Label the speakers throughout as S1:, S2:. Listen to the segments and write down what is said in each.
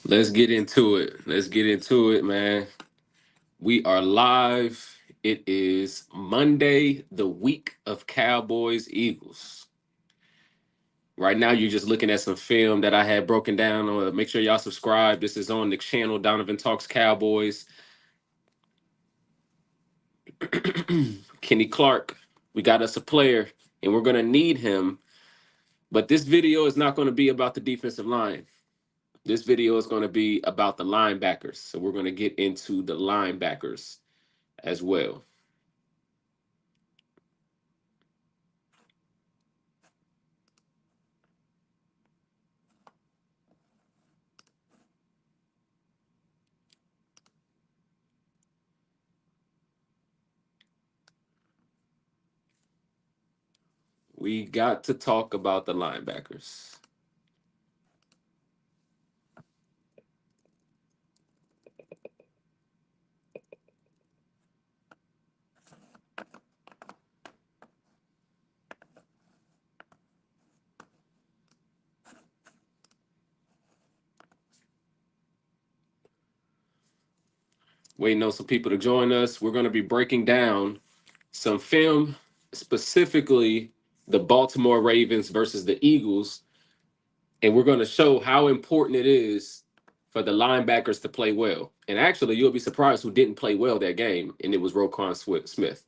S1: Let's get into it. Let's get into it, man. We are live. It is Monday, the week of Cowboys Eagles. Right now, you're just looking at some film that I had broken down. Make sure y'all subscribe. This is on the channel, Donovan Talks Cowboys. Kenny Clark, we got us a player, and we're going to need him. But this video is not going to be about the defensive line. This video is going to be about the linebackers. So we're going to get into the linebackers as well. We got to talk about the linebackers. Waiting on some people to join us. We're going to be breaking down some film, specifically the Baltimore Ravens versus the Eagles. And we're going to show how important it is for the linebackers to play well. And actually, you'll be surprised who didn't play well that game, and it was Roquan Smith.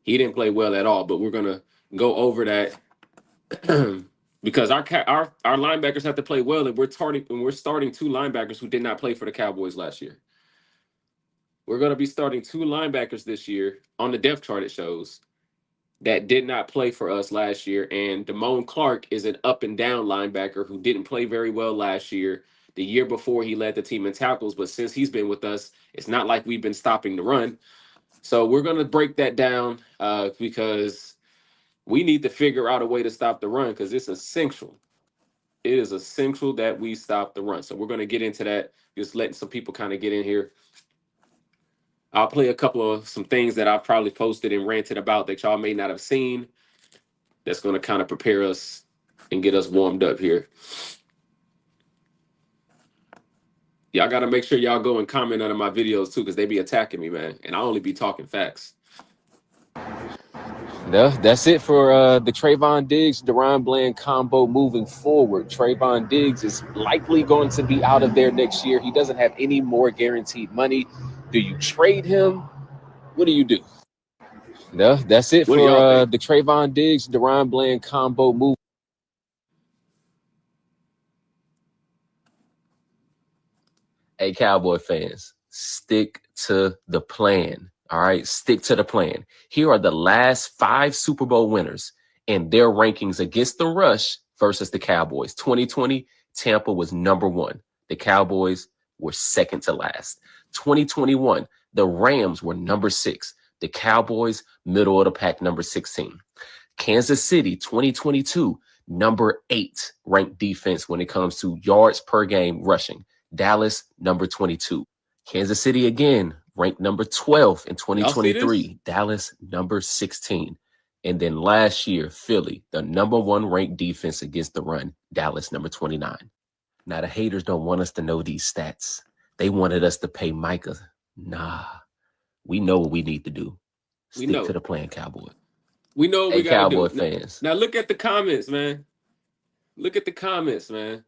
S1: He didn't play well at all, but we're going to go over that because our linebackers have to play well, and we're starting two linebackers who did not play for the Cowboys last year. We're going to be starting two linebackers this year on the depth chart. It shows that did not play for us last year, and Damone Clark is an up and down linebacker who didn't play very well last year. The year before, he led the team in tackles, but since he's been with us, it's not like we've been stopping the run. So we're going to break that down because we need to figure out a way to stop the run because it's essential. It is essential that we stop the run. So we're going to get into that, just letting some people kind of get in here. I'll play a couple of some things that I've probably posted and ranted about that y'all may not have seen. That's going to kind of prepare us and get us warmed up here. Y'all got to make sure y'all go and comment under my videos too, because they be attacking me, man. And I only be talking facts. That's it for the Trayvon Diggs-Deron Bland combo moving forward. Trayvon Diggs is likely going to be out of there next year. He doesn't have any more guaranteed money. Do you trade him? What do you do? That's it for the Trayvon Diggs-Deron Bland combo move. Hey, Cowboy fans, stick to the plan. All right, stick to the plan. Here are the last 5 Super Bowl winners and their rankings against the rush versus the Cowboys. 2020, Tampa was number 1. The Cowboys were second to last. 2021, the Rams were number 6. The Cowboys, middle of the pack, number 16. Kansas City, 2022, number 8 ranked defense when it comes to yards per game rushing. Dallas, number 22. Kansas City again, ranked number 12 in 2023. Dallas, number 16. And then last year, Philly, the number 1 ranked defense against the run. Dallas, number 29. Now, the haters don't want us to know these stats. They wanted us to pay Micah. Nah, we know what we need to do. Stick to the plan, Cowboy. We know what we got to do. Cowboy fans. Now, look at the comments, man. Look at the comments, man.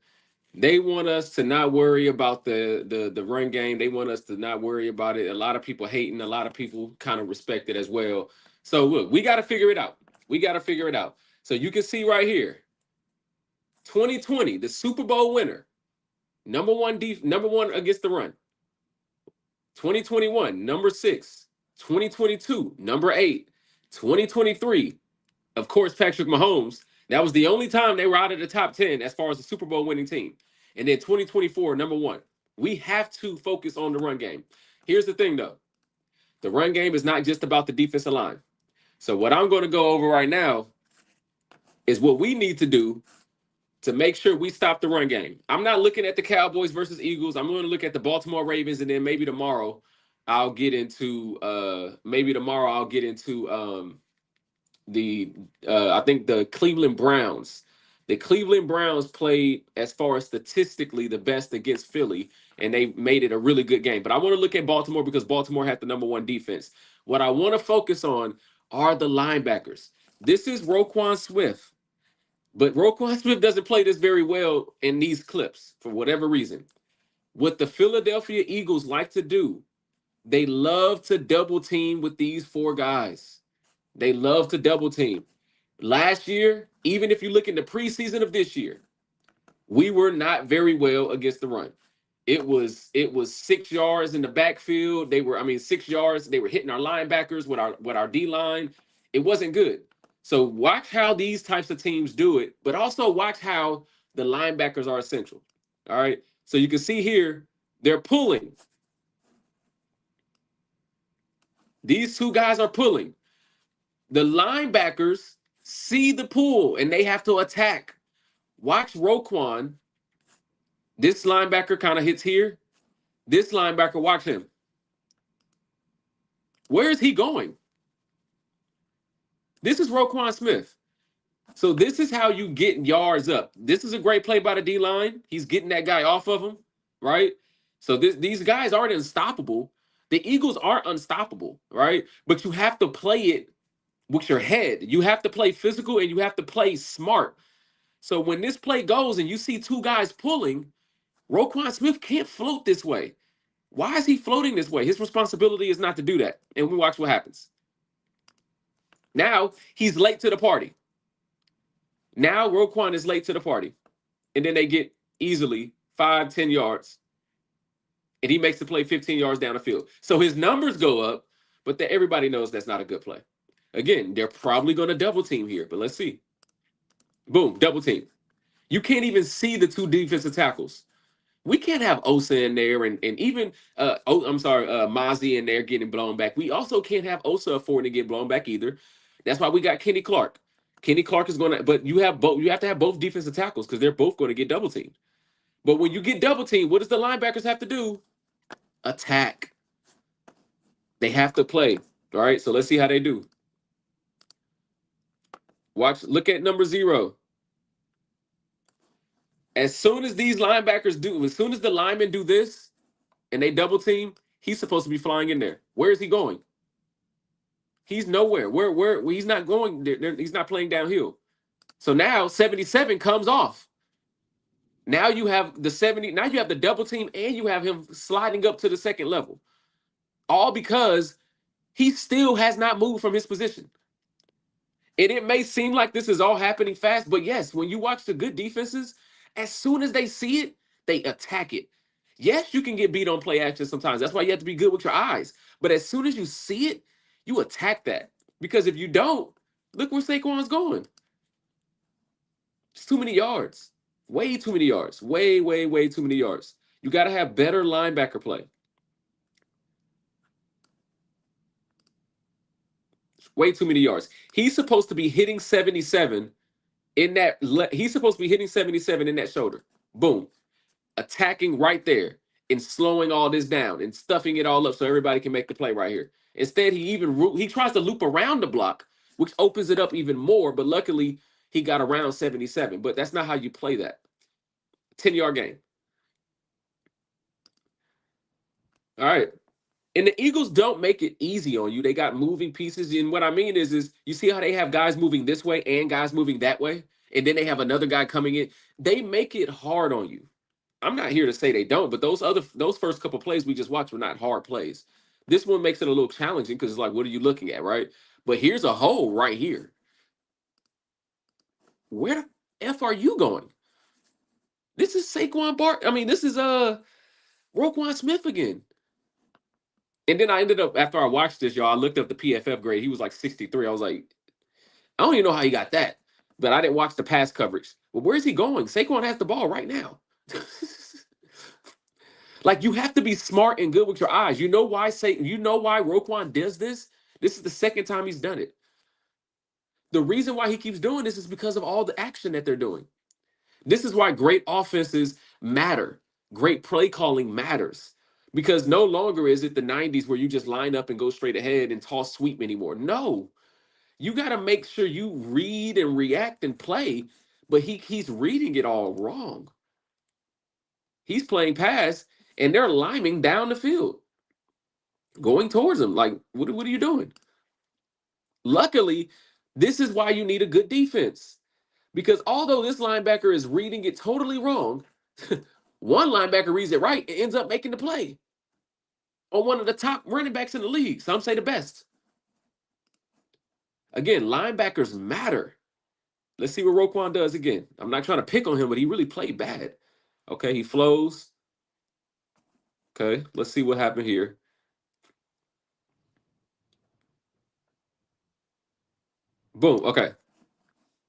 S1: They want us to not worry about the run game. They want us to not worry about it. A lot of people hating. A lot of people kind of respect it as well. So look, we got to figure it out. We got to figure it out. So you can see right here, 2020, the Super Bowl winner, number one against the run. 2021, number 6. 2022, number 8. 2023, of course, Patrick Mahomes. That was the only time they were out of the top 10 as far as the Super Bowl winning team. And then 2024, number 1. We have to focus on the run game. Here's the thing, though. The run game is not just about the defensive line. So what I'm going to go over right now is what we need to do to make sure we stop the run game. I'm not looking at the Cowboys versus Eagles. I'm going to look at the Baltimore Ravens, and then maybe tomorrow I'll get into I think the Cleveland Browns, The Cleveland Browns played, as far as statistically, the best against Philly, and they made it a really good game. But I want to look at Baltimore because Baltimore had the number one defense. What I want to focus on are the linebackers. This is Roquan Smith, but Roquan Smith doesn't play this very well in these clips for whatever reason. What the Philadelphia Eagles like to do, they love to double team with these four guys. They love to double team. Last year, even if you look in the preseason of this year, we were not very well against the run. It was 6 yards in the backfield. They were, I mean, 6 yards. They were hitting our linebackers with our D line. It wasn't good. So watch how these types of teams do it, but also watch how the linebackers are essential. All right. So you can see here, they're pulling. These two guys are pulling. The linebackers see the pull and they have to attack. Watch Roquan. This linebacker kind of hits here. This linebacker, watch him. Where is he going? This is Roquan Smith. So this is how you get yards up. This is a great play by the D-line. He's getting that guy off of him, right? So these guys aren't unstoppable. The Eagles aren't unstoppable, right? But you have to play it with your head. You have to play physical and you have to play smart. So when this play goes and you see two guys pulling, Roquan Smith can't float this way. Why is he floating this way? His responsibility is not to do that. And we watch what happens. Now he's late to the party. Now Roquan is late to the party. And then they get easily 5-10 yards. And he makes the play 15 yards down the field. So his numbers go up, but everybody knows that's not a good play. Again, they're probably going to double team here, but let's see. Boom, double team. You can't even see the two defensive tackles. We can't have Osa in there and even Mozzie in there getting blown back. We also can't have Osa affording to get blown back either. That's why we got Kenny Clark. Kenny Clark is going to, but you have to have both defensive tackles because they're both going to get double teamed. But when you get double teamed, what does the linebackers have to do? Attack. They have to play. All right, so let's see how they do. Look at number 0. As soon as these linebackers do, as soon as the linemen do this and they double team, he's supposed to be flying in there. Where is he going? He's nowhere. Where he's not going. He's not playing downhill. So now 77 comes off. Now you have the 70. Now you have the double team and you have him sliding up to the second level. All because he still has not moved from his position. And it may seem like this is all happening fast, but yes, when you watch the good defenses, as soon as they see it, they attack it. Yes, you can get beat on play action sometimes. That's why you have to be good with your eyes. But as soon as you see it, you attack that. Because if you don't, look where Saquon's going. It's too many yards. Way too many yards. Way, way, way too many yards. You got to have better linebacker play. Way too many yards. He's supposed to be hitting 77 in that. He's supposed to be hitting 77 in that shoulder. Boom. Attacking right there and slowing all this down and stuffing it all up so everybody can make the play right here. Instead, he tries to loop around the block, which opens it up even more. But luckily, he got around 77. But that's not how you play that. 10-yard game. All right. And the Eagles don't make it easy on you. They got moving pieces. And what I mean is you see how they have guys moving this way and guys moving that way? And then they have another guy coming in. They make it hard on you. I'm not here to say they don't, but those first couple plays we just watched were not hard plays. This one makes it a little challenging because it's like, what are you looking at, right? But here's a hole right here. Where the F are you going? This is Saquon Barkley. I mean, this is Roquan Smith again. And then I ended up, after I watched this, y'all, I looked up the PFF grade. He was like 63. I was like, I don't even know how he got that. But I didn't watch the pass coverage. Well, where's he going? Saquon has the ball right now. Like, you have to be smart and good with your eyes. You know why Roquan does this? This is the second time he's done it. The reason why he keeps doing this is because of all the action that they're doing. This is why great offenses matter. Great play calling matters. Because no longer is it the 90s where you just line up and go straight ahead and toss sweep anymore. No. You got to make sure you read and react and play but he's reading it all wrong. He's playing pass, and they're liming down the field, going towards him. Like, what are you doing? Luckily, this is why you need a good defense. Because although this linebacker is reading it totally wrong, one linebacker reads it right and ends up making the play on one of the top running backs in the league. Some say the best. Again, linebackers matter. Let's see what Roquan does again. I'm not trying to pick on him, but he really played bad. Okay, he flows. Okay, let's see what happened here. Boom, okay.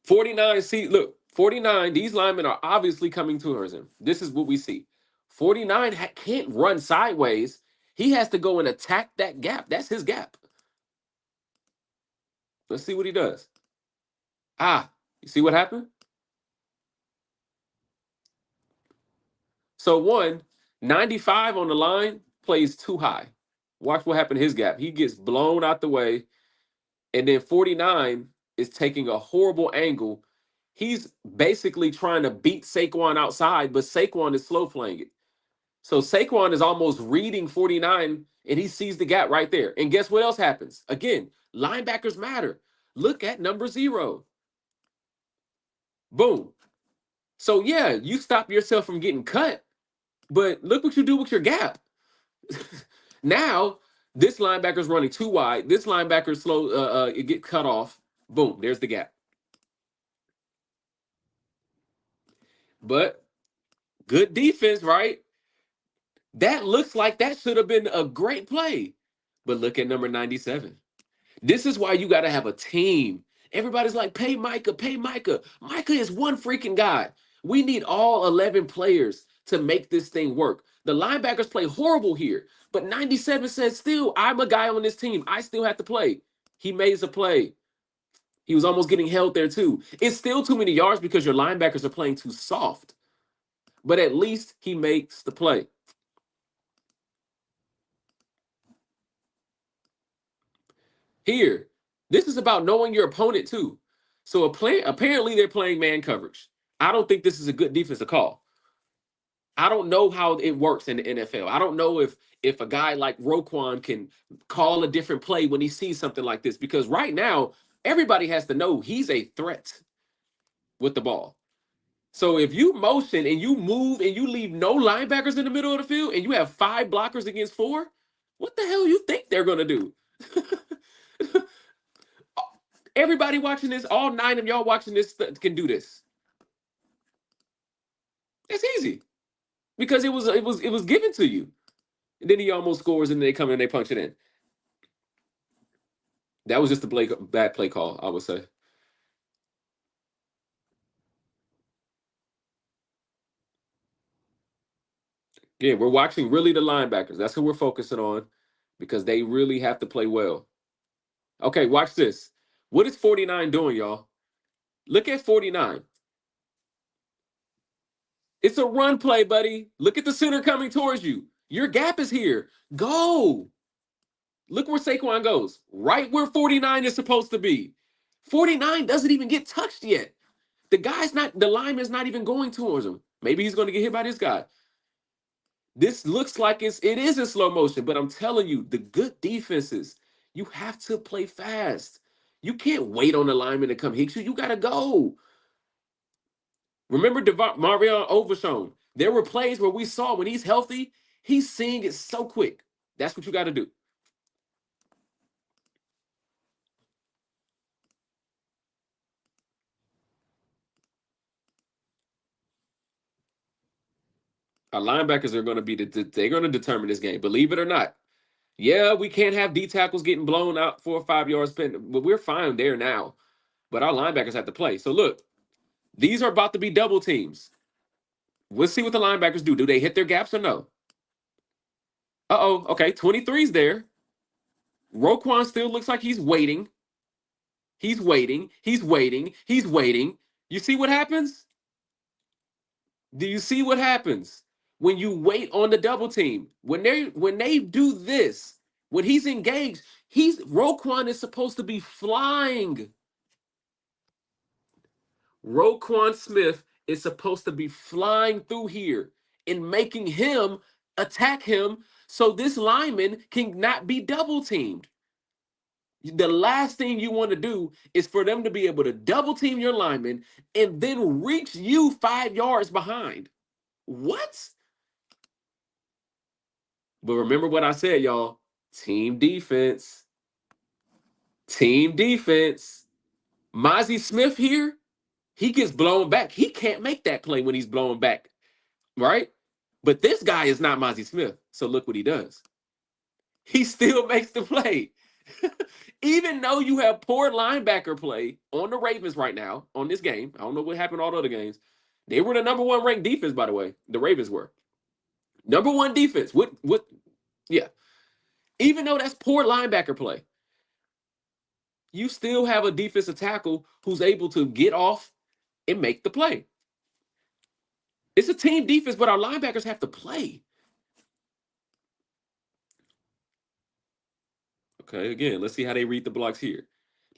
S1: 49, see, look, 49, these linemen are obviously coming towards him. This is what we see. 49 can't run sideways. He has to go and attack that gap. That's his gap. Let's see what he does. Ah, you see what happened? So 95 on the line plays too high. Watch what happened to his gap. He gets blown out the way. And then 49 is taking a horrible angle. He's basically trying to beat Saquon outside, but Saquon is slow playing it. So Saquon is almost reading 49, and he sees the gap right there. And guess what else happens? Again, linebackers matter. Look at number 0. Boom. So yeah, you stop yourself from getting cut, but look what you do with your gap. Now, this linebacker's running too wide. This linebacker's slow, it get cut off. Boom, there's the gap. But good defense, right? That looks like that should have been a great play. But look at number 97. This is why you got to have a team. Everybody's like, pay Micah, pay Micah. Micah is one freaking guy. We need all 11 players to make this thing work. The linebackers play horrible here, but 97 says, still, I'm a guy on this team. I still have to play. He made a play. He was almost getting held there too. It's still too many yards because your linebackers are playing too soft, but at least he makes the play. Here, this is about knowing your opponent too. So apparently they're playing man coverage. I don't think this is a good defensive call. I don't know how it works in the NFL. I don't know if a guy like Roquan can call a different play when he sees something like this, because right now everybody has to know he's a threat with the ball. So if you motion and you move and you leave no linebackers in the middle of the field and you have 5 blockers against 4, what the hell you think they're going to do? Everybody watching this, all 9 of y'all watching this can do this. It's easy because it was given to you. And then he almost scores, and they come in and they punch it in. That was just a bad play call, I would say. Again, we're watching really the linebackers. That's who we're focusing on because they really have to play well. Okay, watch this. What is 49 doing, y'all? Look at 49. It's a run play, buddy. Look at the center coming towards you. Your gap is here. Go. Look where Saquon goes. Right where 49 is supposed to be. 49 doesn't even get touched yet. The lineman's not even going towards him. Maybe he's going to get hit by this guy. This looks like it is in slow motion, but I'm telling you, the good defenses, you have to play fast. You can't wait on the lineman to come hit you. You got to go. Remember Marion Overshown. There were plays where we saw when he's healthy, he's seeing it so quick. That's what you got to do. Our linebackers are going to be they're going to determine this game. Believe it or not. Yeah, we can't have D tackles getting blown out 4 or 5 yards, but we're fine there now. But our linebackers have to play. So look, these are about to be double teams. We'll see what the linebackers do. Do they hit their gaps or no? Uh-oh. Okay, 23's there. Roquan still looks like he's waiting. He's waiting. He's waiting. He's waiting. You see what happens? Do you see what happens when you wait on the double team? When they do this, when he's engaged, Roquan is supposed to be flying. Roquan Smith is supposed to be flying through here and making him attack him so this lineman can not be double teamed. The last thing you want to do is for them to be able to double team your lineman and then reach you 5 yards behind. What? But remember what I said, y'all. Team defense. Team defense. Mozzie Smith here, he gets blown back. He can't make that play when he's blown back, right? But this guy is not Mozzie Smith. So look what he does. He still makes the play. Even though you have poor linebacker play on the Ravens right now, on this game, I don't know what happened all the other games. They were the number one ranked defense, by the way. The Ravens were. Number one defense. Yeah. Even though that's poor linebacker play, you still have a defensive tackle who's able to get off and make the play. It's a team defense, but our linebackers have to play. Okay, again, let's see how they read the blocks here.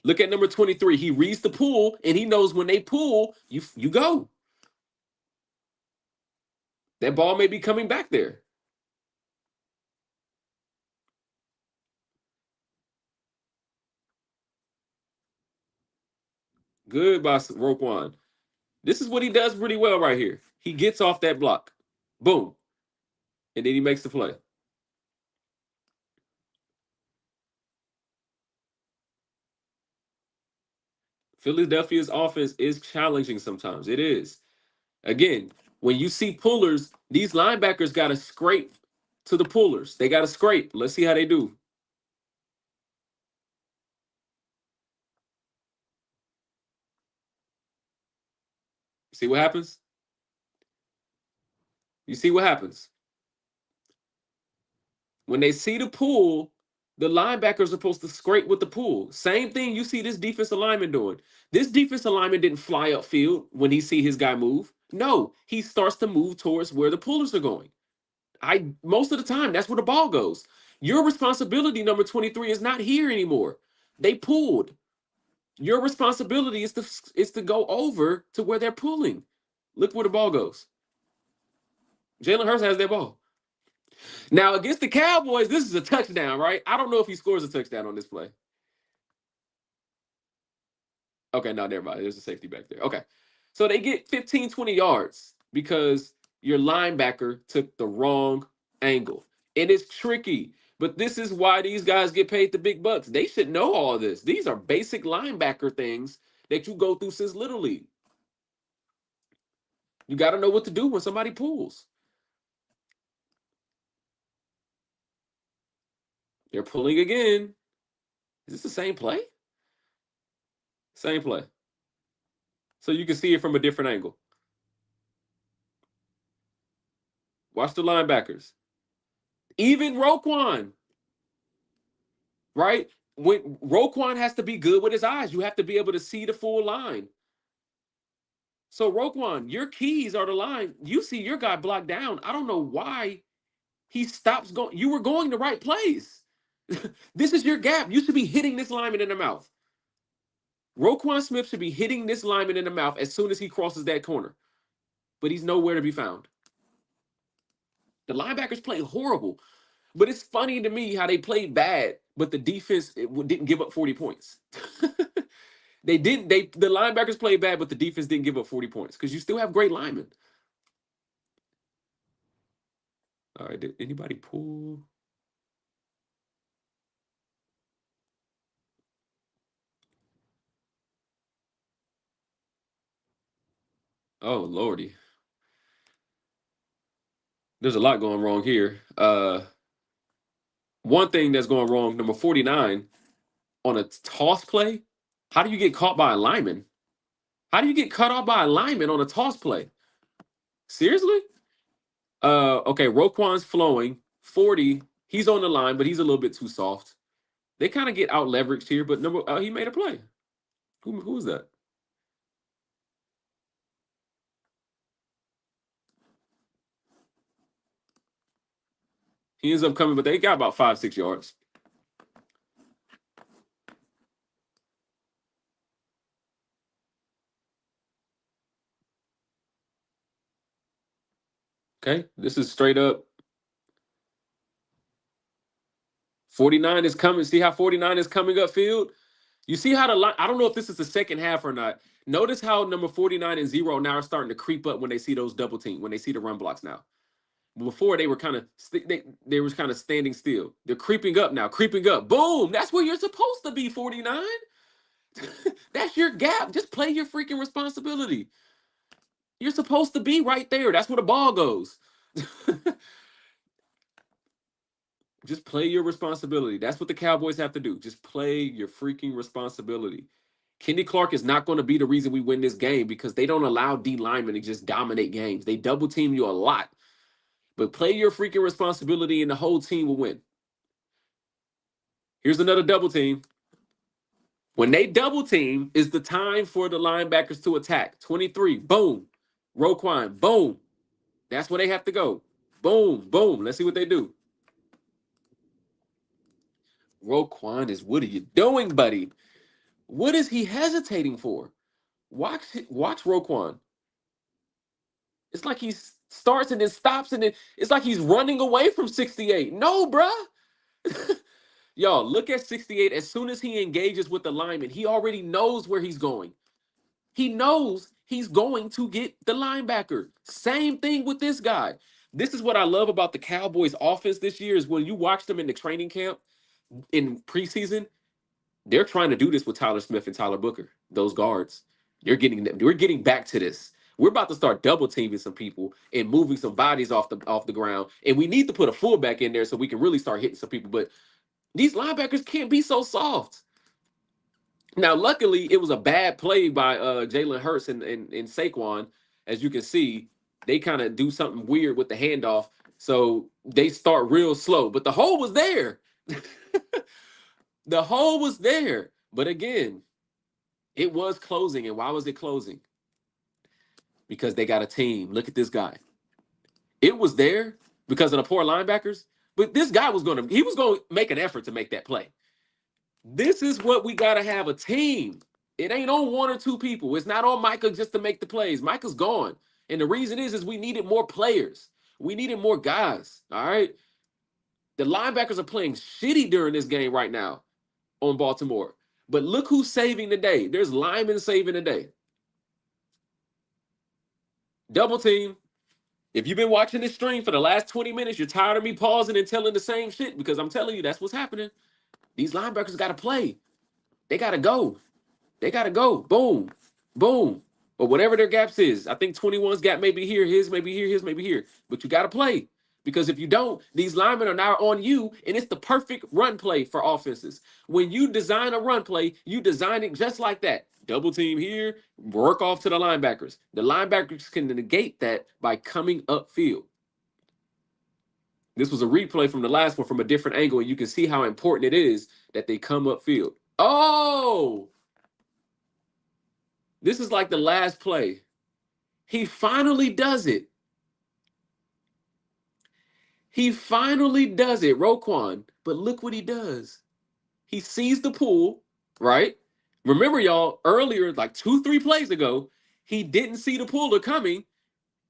S1: Look at number 23. He reads the pull, and he knows when they pull, you go. That ball may be coming back there. Good by Roquan. This is what he does pretty well right here. He gets off that block. Boom. And then he makes the play. Philadelphia's offense is challenging sometimes. It is. Again, when you see pullers, these linebackers got to scrape to the pullers. They got to scrape. Let's see how they do. See what happens? You see what happens? When they see the pull, the linebackers are supposed to scrape with the pull. Same thing you see this defensive lineman doing. This defensive lineman didn't fly upfield when he see his guy move. No, he starts to move towards where the pullers are going. Most of the time, that's where the ball goes. Your responsibility, number 23, is not here anymore. They pulled. Your responsibility is to go over to where they're pulling. Look where the ball goes. Jalen Hurts has that ball. Now, against the Cowboys, this is a touchdown, right? I don't know if he scores a touchdown on this play. Okay, no, never mind. There's a safety back there. Okay. So they get 15, 20 yards because your linebacker took the wrong angle. And it's tricky, but this is why these guys get paid the big bucks. They should know all this. These are basic linebacker things that you go through since Little League. You got to know what to do when somebody pulls. They're pulling again. Is this the same play? Same play. So you can see it from a different angle. Watch the linebackers. Even Roquan, right? When Roquan has to be good with his eyes, you have to be able to see the full line. So Roquan, your keys are the line. You see your guy blocked down. I don't know why he stops going. You were going the right place. This is your gap. You should be hitting this lineman in the mouth. Roquan Smith should be hitting this lineman in the mouth as soon as he crosses that corner. But he's nowhere to be found. The linebackers play horrible. But it's funny to me how they played bad, but the defense didn't give up 40 points. They didn't. The linebackers played bad, but the defense didn't give up 40 points because you still have great linemen. All right, did anybody pull? Oh Lordy, there's a lot going wrong here. One thing that's going wrong, number 49, on a toss play. How do you get caught by a lineman? How do you get cut off by a lineman on a toss play? Seriously? Okay, Roquan's flowing. 40, he's on the line, but he's a little bit too soft. They kind of get out leveraged here, but he made a play. Who is that? He ends up coming, but they got about 5, 6 yards. Okay, this is straight up. 49 is coming. See how 49 is coming upfield? You see how the line, I don't know if this is the second half or not. Notice how number 49 and 0 now are starting to creep up when they see those double team, when they see the run blocks now. Before they were kind of they was kind of standing still. They're creeping up now, creeping up. Boom! That's where you're supposed to be, 49. That's your gap. Just play your freaking responsibility. You're supposed to be right there. That's where the ball goes. Just play your responsibility. That's what the Cowboys have to do. Just play your freaking responsibility. Kenny Clark is not going to be the reason we win this game because they don't allow D linemen to just dominate games. They double team you a lot. But play your freaking responsibility and the whole team will win. Here's another double team. When they double team, is the time for the linebackers to attack. 23, boom. Roquan, boom. That's where they have to go. Boom, boom. Let's see what they do. Roquan is, what are you doing, buddy? What is he hesitating for? Watch Roquan. It's like he starts and then stops and then it's like he's running away from 68. No, bruh. Y'all, look at 68. As soon as he engages with the lineman, he already knows where he's going. He knows he's going to get the linebacker. Same thing with this guy. This is what I love about the Cowboys offense this year is when you watch them in the training camp in preseason, they're trying to do this with Tyler Smith and Tyler Booker, those guards. We're getting back to this. We're about to start double teaming some people and moving some bodies off the ground. And we need to put a fullback in there so we can really start hitting some people. But these linebackers can't be so soft. Now, luckily, it was a bad play by Jalen Hurts and Saquon. As you can see, they kind of do something weird with the handoff. So they start real slow. But the hole was there. The hole was there. But again, it was closing. And why was it closing? Because they got a team. Look at this guy. It was there because of the poor linebackers. But this guy was going to make an effort to make that play. This is what we got to have, a team. It ain't on one or two people. It's not on Micah just to make the plays. Micah's gone. And the reason is we needed more players. We needed more guys. All right. The linebackers are playing shitty during this game right now on Baltimore. But look who's saving the day. There's linemen saving the day. Double team. If you've been watching this stream for the last 20 minutes, you're tired of me pausing and telling the same shit because I'm telling you that's what's happening. These linebackers got to play. They got to go. They got to go. Boom. Boom. Or whatever their gaps is. I think 21's gap may be here, his may be here, his may be here. But you got to play. Because if you don't, these linemen are now on you, and it's the perfect run play for offenses. When you design a run play, you design it just like that. Double team here, work off to the linebackers. The linebackers can negate that by coming upfield. This was a replay from the last one from a different angle, and you can see how important it is that they come upfield. Oh! This is like the last play. He finally does it. He finally does it, Roquan. But look what he does. He sees the pool, right? Remember, y'all, earlier, like 2-3 plays ago, he didn't see the pooler coming,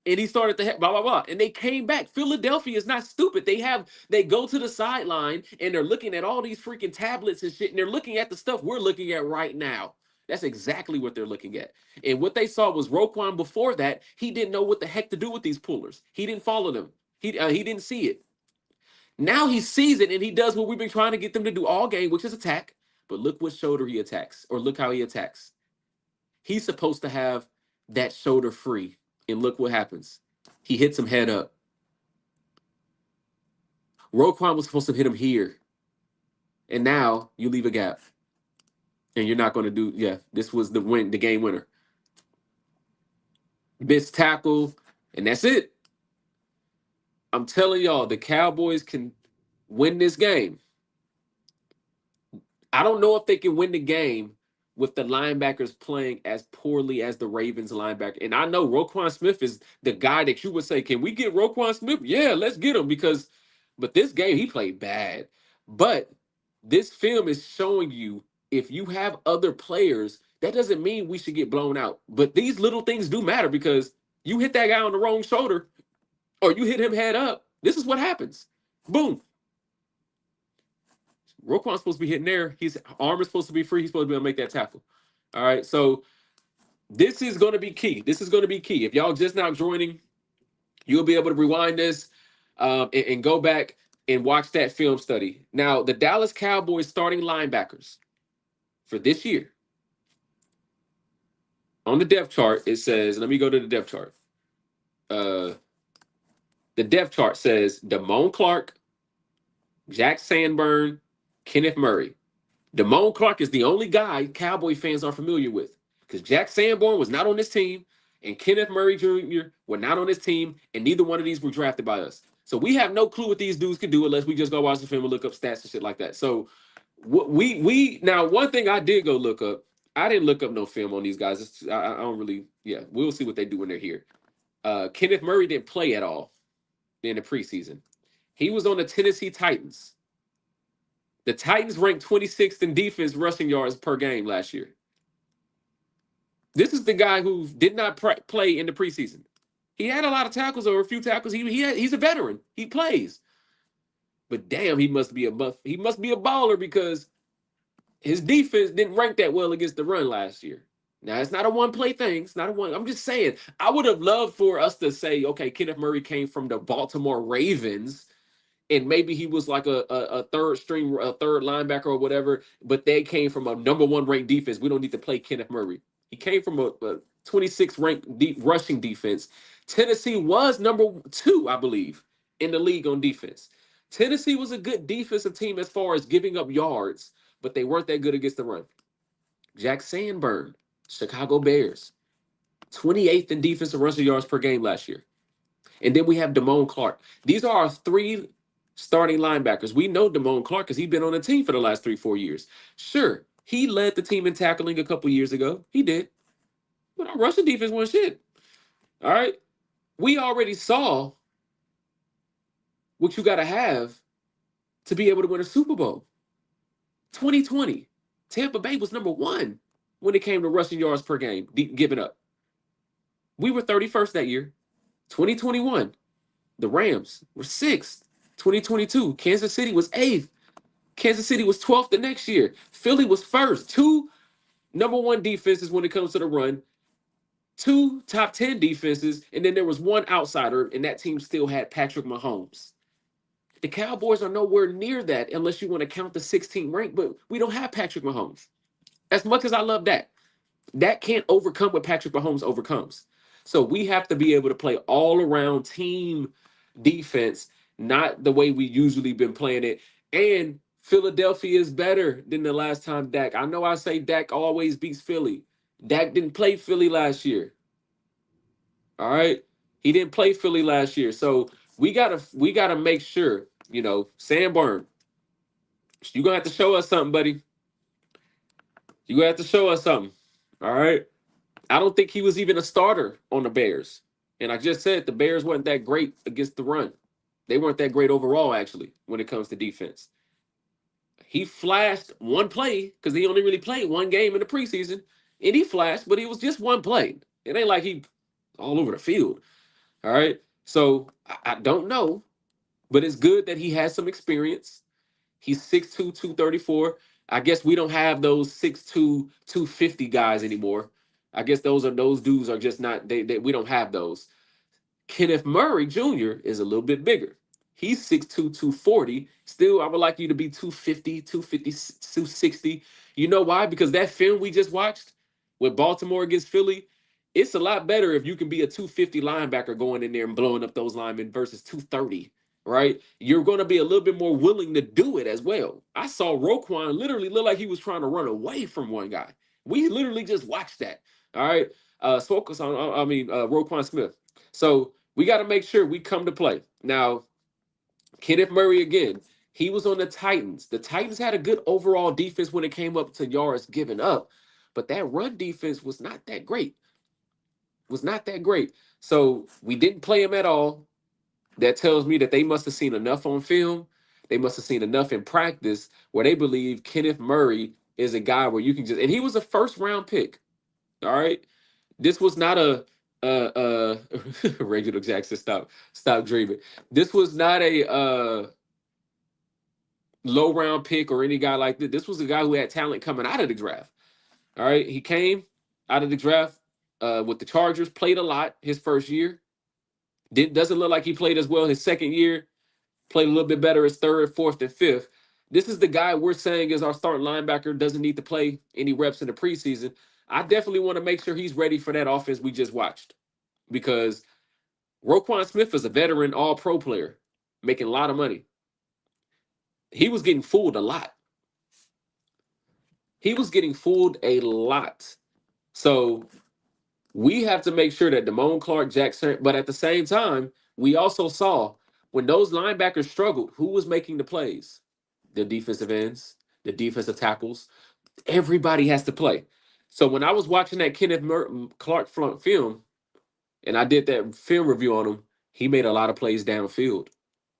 S1: and he started to blah, blah, blah. And they came back. Philadelphia is not stupid. They go to the sideline, and they're looking at all these freaking tablets and shit, and they're looking at the stuff we're looking at right now. That's exactly what they're looking at. And what they saw was Roquan before that. He didn't know what the heck to do with these pullers. He didn't follow them. He didn't see it. Now he sees it and he does what we've been trying to get them to do all game, which is attack. But look what shoulder he attacks, or look how he attacks. He's supposed to have that shoulder free. And look what happens. He hits him head up. Roquan was supposed to hit him here. And now you leave a gap. And you're not going to do, this was the game winner. Missed tackle, and that's it. I'm telling y'all, the Cowboys can win this game. I don't know if they can win the game with the linebackers playing as poorly as the Ravens linebacker. And I know Roquan Smith is the guy that you would say, can we get Roquan Smith? Yeah, let's get him but this game, he played bad. But this film is showing you if you have other players, that doesn't mean we should get blown out. But these little things do matter because you hit that guy on the wrong shoulder, or you hit him head up, this is what happens. Boom. Roquan's supposed to be hitting there. His arm is supposed to be free. He's supposed to be able to make that tackle. All right. So this is going to be key. This is going to be key. If y'all just now joining, you'll be able to rewind this and go back and watch that film study. Now, the Dallas Cowboys starting linebackers for this year, on the depth chart, it says, let me go to the depth chart. The depth chart says Damone Clark, Jack Sanborn, Kenneth Murray. Damone Clark is the only guy Cowboy fans are familiar with because Jack Sanborn was not on this team and Kenneth Murray Jr. were not on this team, and neither one of these were drafted by us. So we have no clue what these dudes can do unless we just go watch the film and look up stats and shit like that. So we now, one thing I did go look up, I didn't look up no film on these guys. I don't really, yeah, we'll see what they do when they're here. Kenneth Murray didn't play at all in the preseason. He was on the Tennessee Titans. The Titans ranked 26th in defense rushing yards per game last year. This is the guy who did not play in the preseason. He had a lot of tackles or a few tackles. He's a veteran. He plays. But damn, he must be a baller because his defense didn't rank that well against the run last year. Now, it's not a one-play thing. It's not a one. I'm just saying, I would have loved for us to say, okay, Kenneth Murray came from the Baltimore Ravens, and maybe he was like a third linebacker or whatever, but they came from a number one ranked defense. We don't need to play Kenneth Murray. He came from a 26th ranked rushing defense. Tennessee was number 2, I believe, in the league on defense. Tennessee was a good defensive team as far as giving up yards, but they weren't that good against the run. Jack Sanborn, Chicago Bears, 28th in defensive rushing yards per game last year. And then we have Damone Clark. These are our 3 starting linebackers. We know Damone Clark because he's been on the team for the last 3-4 years. Sure, he led the team in tackling a couple years ago. He did. But our rushing defense wasn't shit. All right? We already saw what you got to have to be able to win a Super Bowl. 2020, Tampa Bay was number 1 when it came to rushing yards per game given up. We were 31st that year. 2021, the Rams were 6th. 2022, Kansas City was 8th. Kansas City was 12th the next year. Philly was 1st. 2 number 1 defenses when it comes to the run. 2 top 10 defenses. And then there was 1 outsider, and that team still had Patrick Mahomes. The Cowboys are nowhere near that unless you want to count the 16th rank, but we don't have Patrick Mahomes. As much as I love that, that can't overcome what Patrick Mahomes overcomes. So we have to be able to play all-around team defense, not the way we usually been playing it. And Philadelphia is better than the last time Dak. I know I say Dak always beats Philly. Dak didn't play Philly last year. All right? He didn't play Philly last year. So we gotta make sure, Sanborn, you're gonna have to show us something, buddy. You're gonna have to show us something. All right. I don't think he was even a starter on the Bears. And I just said the Bears weren't that great against the run. They weren't that great overall, actually, when it comes to defense. He flashed one play because he only really played one game in the preseason. And he flashed, but it was just one play. It ain't like he all over the field. All right. So I don't know, but it's good that he has some experience. He's 6'2", 234. I guess we don't have those 6'2", 250 guys anymore. I guess those dudes are just not, we don't have those. Kenneth Murray Jr. is a little bit bigger. He's 6'2", 240. Still, I would like you to be 250, 260. You know why? Because that film we just watched with Baltimore against Philly, it's a lot better if you can be a 250 linebacker going in there and blowing up those linemen versus 230. Right? You're going to be a little bit more willing to do it as well. I saw Roquan literally look like he was trying to run away from one guy. We literally just watched that. All right. Roquan Smith. So we got to make sure we come to play. Now, Kenneth Murray again, he was on the Titans. The Titans had a good overall defense when it came up to yards given up, but that run defense was not that great. So we didn't play him at all. That tells me that they must have seen enough on film. They must have seen enough in practice where they believe Kenneth Murray is a guy where you can just, and he was a first round pick. All right. This was not a Reginald Jackson, stop dreaming. This was not a low round pick or any guy like this. This was a guy who had talent coming out of the draft. All right, he came out of the draft with the Chargers, played a lot his first year. Doesn't look like he played as well his second year. Played a little bit better his third, fourth, and fifth. This is the guy we're saying is our starting linebacker, doesn't need to play any reps in the preseason. I definitely want to make sure he's ready for that offense we just watched, because Roquan Smith is a veteran all pro player, making a lot of money. He was getting fooled a lot. He was getting fooled a lot. So we have to make sure that Damone Clark, Jackson, but at the same time, we also saw when those linebackers struggled, who was making the plays? The defensive ends, the defensive tackles. Everybody has to play. So when I was watching that Clark film, and I did that film review on him, he made a lot of plays downfield.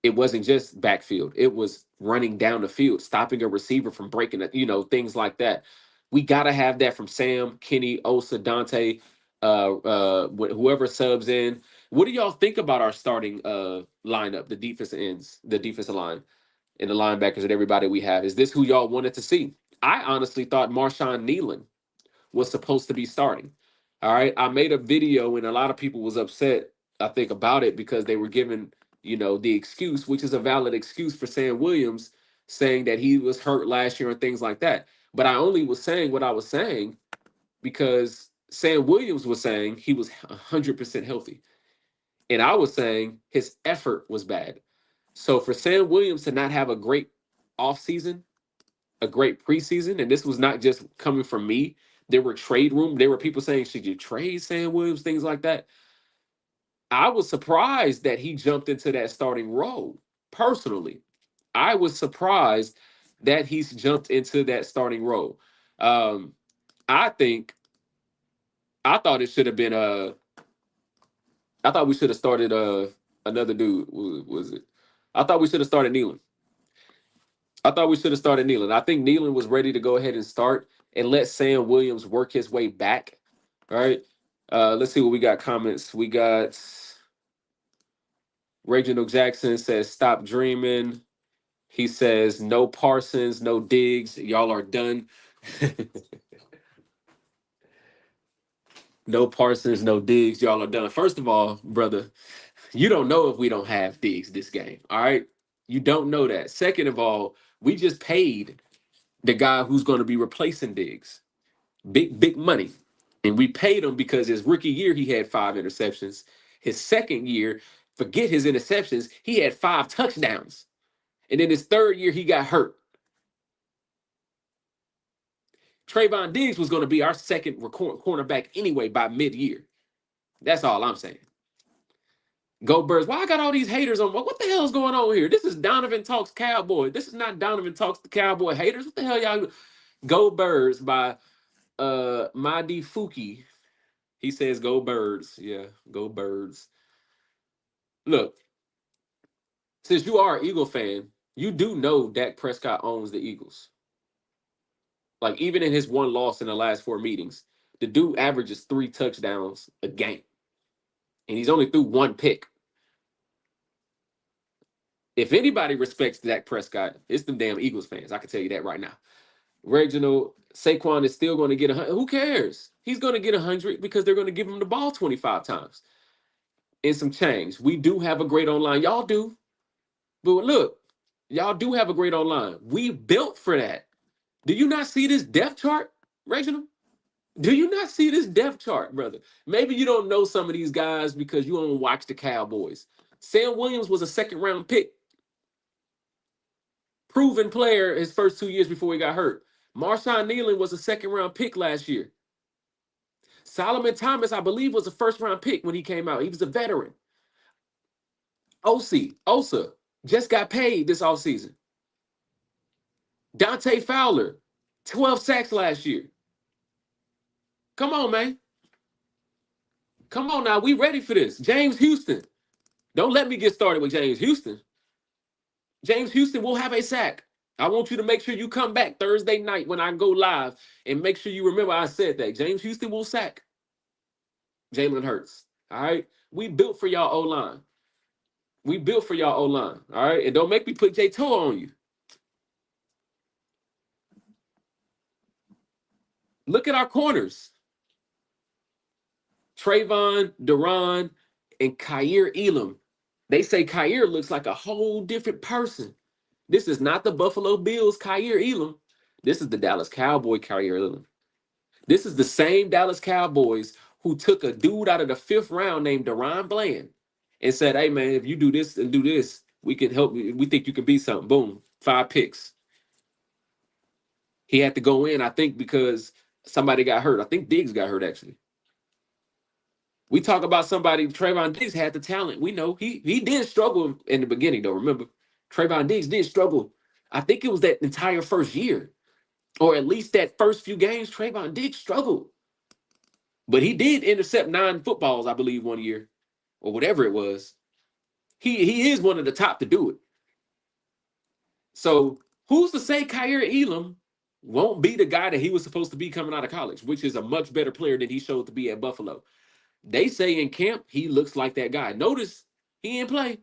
S1: It wasn't just backfield. It was running down the field, stopping a receiver from breaking it, things like that. We got to have that from Sam, Kenny, Osa, Dante, whoever subs in. What do y'all think about our starting lineup, the defensive ends, the defensive line, and the linebackers and everybody we have? Is this who y'all wanted to see? I honestly thought Marshawn Nealon was supposed to be starting. All right. I made a video and a lot of people was upset, I think, about it because they were given, the excuse, which is a valid excuse for Sam Williams, saying that he was hurt last year and things like that. But I only was saying what I was saying because Sam Williams was saying he was 100% healthy. And I was saying his effort was bad. So for Sam Williams to not have a great offseason, a great preseason, and this was not just coming from me. There were there were people saying, should you trade Sam Williams, things like that. I was surprised that he jumped into that starting role. Personally, I was surprised that he's jumped into that starting role. Um, I think I thought it should have been I thought we should have started another dude. Was it? I thought we should have started Nealon. I think Nealon was ready to go ahead and start and let Sam Williams work his way back. All right. Let's see what we got. Comments. We got Reginald Jackson says, "Stop dreaming." He says, "No Parsons, no Diggs. Y'all are done." No Parsons, no Diggs. Y'all are done. First of all, brother, you don't know if we don't have Diggs this game. All right. You don't know that. Second of all, we just paid the guy who's going to be replacing Diggs. Big money. And we paid him because his rookie year, he had 5 interceptions. His second year, forget his interceptions, he had 5 touchdowns. And then his third year, he got hurt. Trayvon Diggs was going to be our second cornerback anyway by mid-year. That's all I'm saying. Go Birds. Why I got all these haters on? What the hell is going on here? This is Donovan Talks Cowboy. This is not Donovan Talks the Cowboy haters. What the hell y'all? Go Birds by Madi Fuki. He says go Birds. Yeah, go Birds. Look, since you are an Eagle fan, you do know Dak Prescott owns the Eagles. Like, even in his one loss in the last 4 meetings, the dude averages 3 touchdowns a game. And he's only threw 1 pick. If anybody respects Dak Prescott, it's them damn Eagles fans. I can tell you that right now. Reginald, Saquon is still going to get 100. Who cares? He's going to get 100 because they're going to give him the ball 25 times. And some change. We do have a great online. Y'all do. But look, y'all do have a great online. We built for that. Do you not see this depth chart, Reginald? Do you not see this depth chart, brother? Maybe you don't know some of these guys because you don't watch the Cowboys. Sam Williams was a second-round pick. Proven player his first 2 years before he got hurt. Marshawn Nealon was a second-round pick last year. Solomon Thomas, I believe, was a first-round pick when he came out. He was a veteran. Osa, just got paid this offseason. Dante Fowler, 12 sacks last year. Come on, man. Come on now. We ready for this. James Houston. Don't let me get started with James Houston. James Houston will have a sack. I want you to make sure you come back Thursday night when I go live and make sure you remember I said that. James Houston will sack Jalen Hurts. All right. We built for y'all O-line. We built for y'all O-line. All right. And don't make me put J Toe on you. Look at our corners. Trayvon, Duran, and Kyer Elam. They say Kyer looks like a whole different person. This is not the Buffalo Bills Kyer Elam. This is the Dallas Cowboy Kyer Elam. This is the same Dallas Cowboys who took a dude out of the 5th round named Deron Bland and said, hey, man, if you do this and do this, we can help you. We think you can be something. Boom, 5 picks. He had to go in, I think, because somebody got hurt. I think Diggs got hurt, actually. We talk about somebody, Trayvon Diggs had the talent. We know he did struggle in the beginning, though. Remember, Trayvon Diggs did struggle. I think it was that entire first year, or at least that first few games, Trayvon Diggs struggled. But he did intercept 9 footballs, I believe, one year, or whatever it was. He is one of the top to do it. So who's to say Kyer Elam won't be the guy that he was supposed to be coming out of college, which is a much better player than he showed to be at Buffalo. They say in camp he looks like that guy. Notice he didn't play.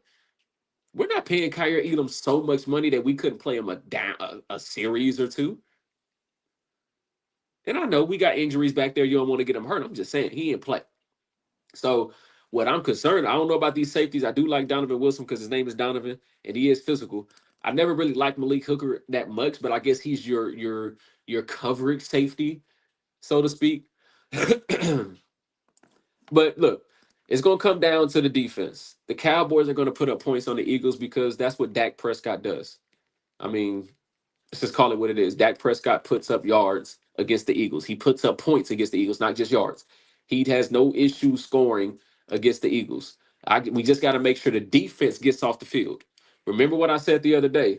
S1: We're not paying Kyer Elam so much money that we couldn't play him a series or two. And I know we got injuries back there. You don't want to get him hurt. I'm just saying he didn't play. So what I'm concerned, I don't know about these safeties. I do like Donovan Wilson because his name is Donovan and he is physical. I never really liked Malik Hooker that much, but I guess he's your coverage safety, so to speak. But look, it's going to come down to the defense. The Cowboys are going to put up points on the Eagles because that's what Dak Prescott does. I mean, let's just call it what it is. Dak Prescott puts up yards against the Eagles. He puts up points against the Eagles, not just yards. He has no issue scoring against the Eagles. We just got to make sure the defense gets off the field. Remember what I said the other day?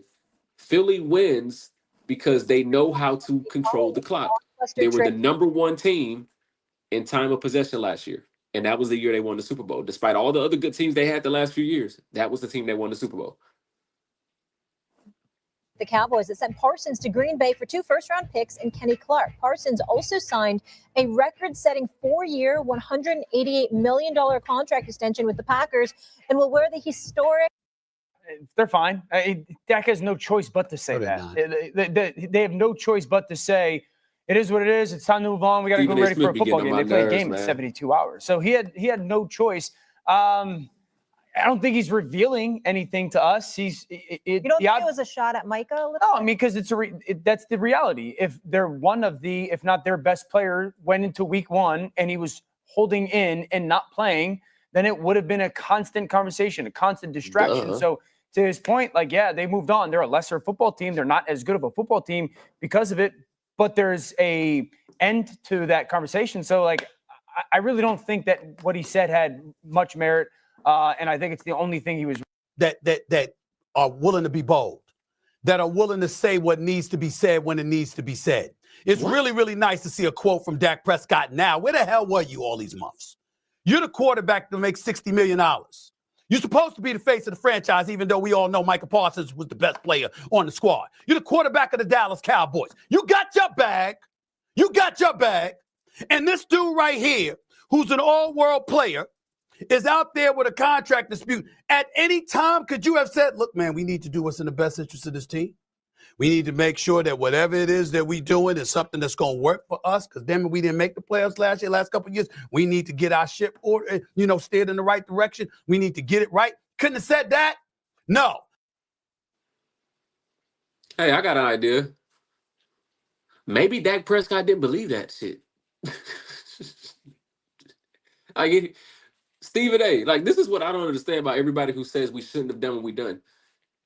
S1: Philly wins because they know how to control the clock. They were the number 1 team in time of possession last year. And that was the year they won the Super Bowl. Despite all the other good teams they had the last few years, that was the team that won the Super Bowl.
S2: The Cowboys that sent Parsons to Green Bay for 2 first-round picks and Kenny Clark. Parsons also signed a record-setting 4-year, $188 million contract extension with the Packers and will wear the historic.
S3: They're fine. Dak has no choice but to say that. They have no choice but to say, it is what it is. It's time to move on. We got to go ready for a football game. They play a game in 72 hours. So he had no choice. I don't think he's revealing anything to us. You don't think it was a shot at Micah? No, I mean, because that's the reality. If they're one of if not their best player, went into week 1 and he was holding in and not playing, then it would have been a constant conversation, a constant distraction. So to his point, they moved on. They're a lesser football team. They're not as good of a football team because of it. But there's a end to that conversation. So, I really don't think that what he said had much merit. And I think it's the only thing he was
S4: that are willing to be bold, that are willing to say what needs to be said when it needs to be said. It's really, really nice to see a quote from Dak Prescott now. Where the hell were you all these months? You're the quarterback that makes $60 million. You're supposed to be the face of the franchise, even though we all know Micah Parsons was the best player on the squad. You're the quarterback of the Dallas Cowboys. You got your bag. You got your bag. And this dude right here, who's an all-world player, is out there with a contract dispute. At any time, could you have said, look, man, we need to do what's in the best interest of this team. We need to make sure that whatever it is that we're doing is something that's going to work for us, because then we didn't make the playoffs last couple of years. We need to get our ship order, steered in the right direction. We need to get it right. Couldn't have said that? No.
S1: Hey, I got an idea. Maybe Dak Prescott didn't believe that shit. I get it. Stephen A. This is what I don't understand about everybody who says we shouldn't have done what we done.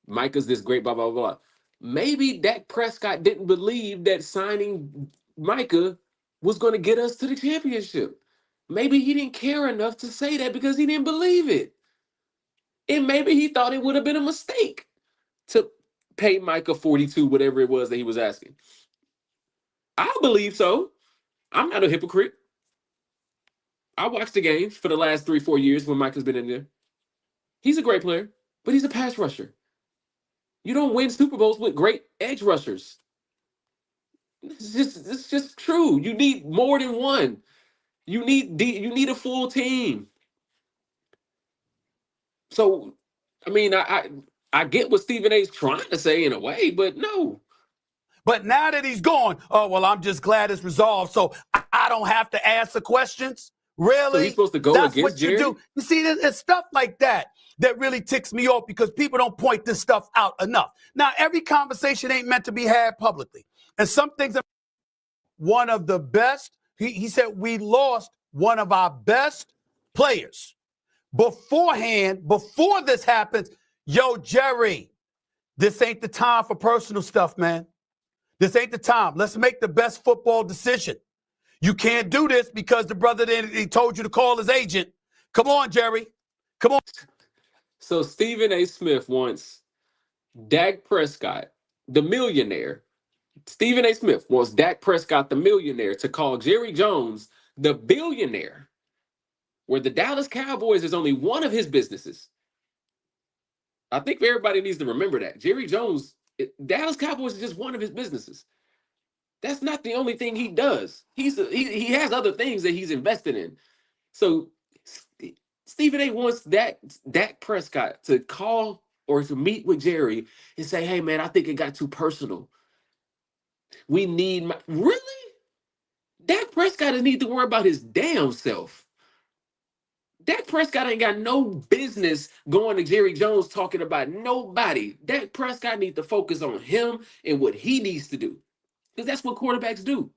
S1: Micah's this great, blah, blah, blah. Maybe Dak Prescott didn't believe that signing Micah was going to get us to the championship. Maybe he didn't care enough to say that because he didn't believe it. And maybe he thought it would have been a mistake to pay Micah 42, whatever it was that he was asking. I believe so. I'm not a hypocrite. I watched the games for the last 3-4 years when Micah's been in there. He's a great player, but he's a pass rusher. You don't win Super Bowls with great edge rushers. It's just true. You need more than one. You need a full team. So, I mean, I get what Stephen A's trying to say in a way, but no.
S4: But now that he's gone, oh, well, I'm just glad it's resolved. So I don't have to answer questions. Really?
S1: So he's supposed to go
S4: That's
S1: against
S4: what you
S1: Jerry?
S4: do. You see, it's stuff like that that really ticks me off because people don't point this stuff out enough. Now, every conversation ain't meant to be had publicly. And some things are one of the best. He said we lost one of our best players. Beforehand, before this happens, yo, Jerry, this ain't the time for personal stuff, man. This ain't the time. Let's make the best football decision. You can't do this because the brother he told you to call his agent. Come on, Jerry. Come on.
S1: So Stephen A. Smith wants Dak Prescott, the millionaire. Stephen A. Smith wants Dak Prescott, the millionaire, to call Jerry Jones, the billionaire, where the Dallas Cowboys is only one of his businesses. I think everybody needs to remember that. Jerry Jones, Dallas Cowboys is just one of his businesses. That's not the only thing he does. He has other things that he's invested in. So Stephen A. wants Dak Prescott to call or to meet with Jerry and say, hey, man, I think it got too personal. We need really? Dak Prescott doesn't need to worry about his damn self. Dak Prescott ain't got no business going to Jerry Jones talking about nobody. Dak Prescott needs to focus on him and what he needs to do. Because that's what quarterbacks do.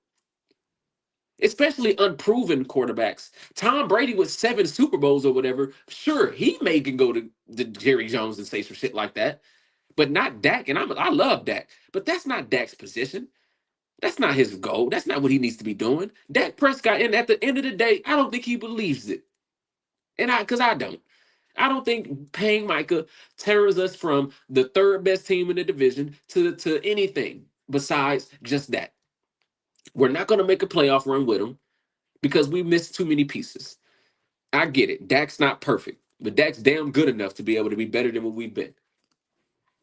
S1: Especially unproven quarterbacks. Tom Brady with 7 Super Bowls or whatever, sure, he can go to Jerry Jones and say some shit like that. But not Dak. And I love Dak. But that's not Dak's position. That's not his goal. That's not what he needs to be doing. Dak Prescott, and at the end of the day, I don't think he believes it. And because I don't. I don't think paying Micah tears us from the 3rd best team in the division to anything besides just that. We're not going to make a playoff run with him because we missed too many pieces. I get it. Dak's not perfect, but Dak's damn good enough to be able to be better than what we've been.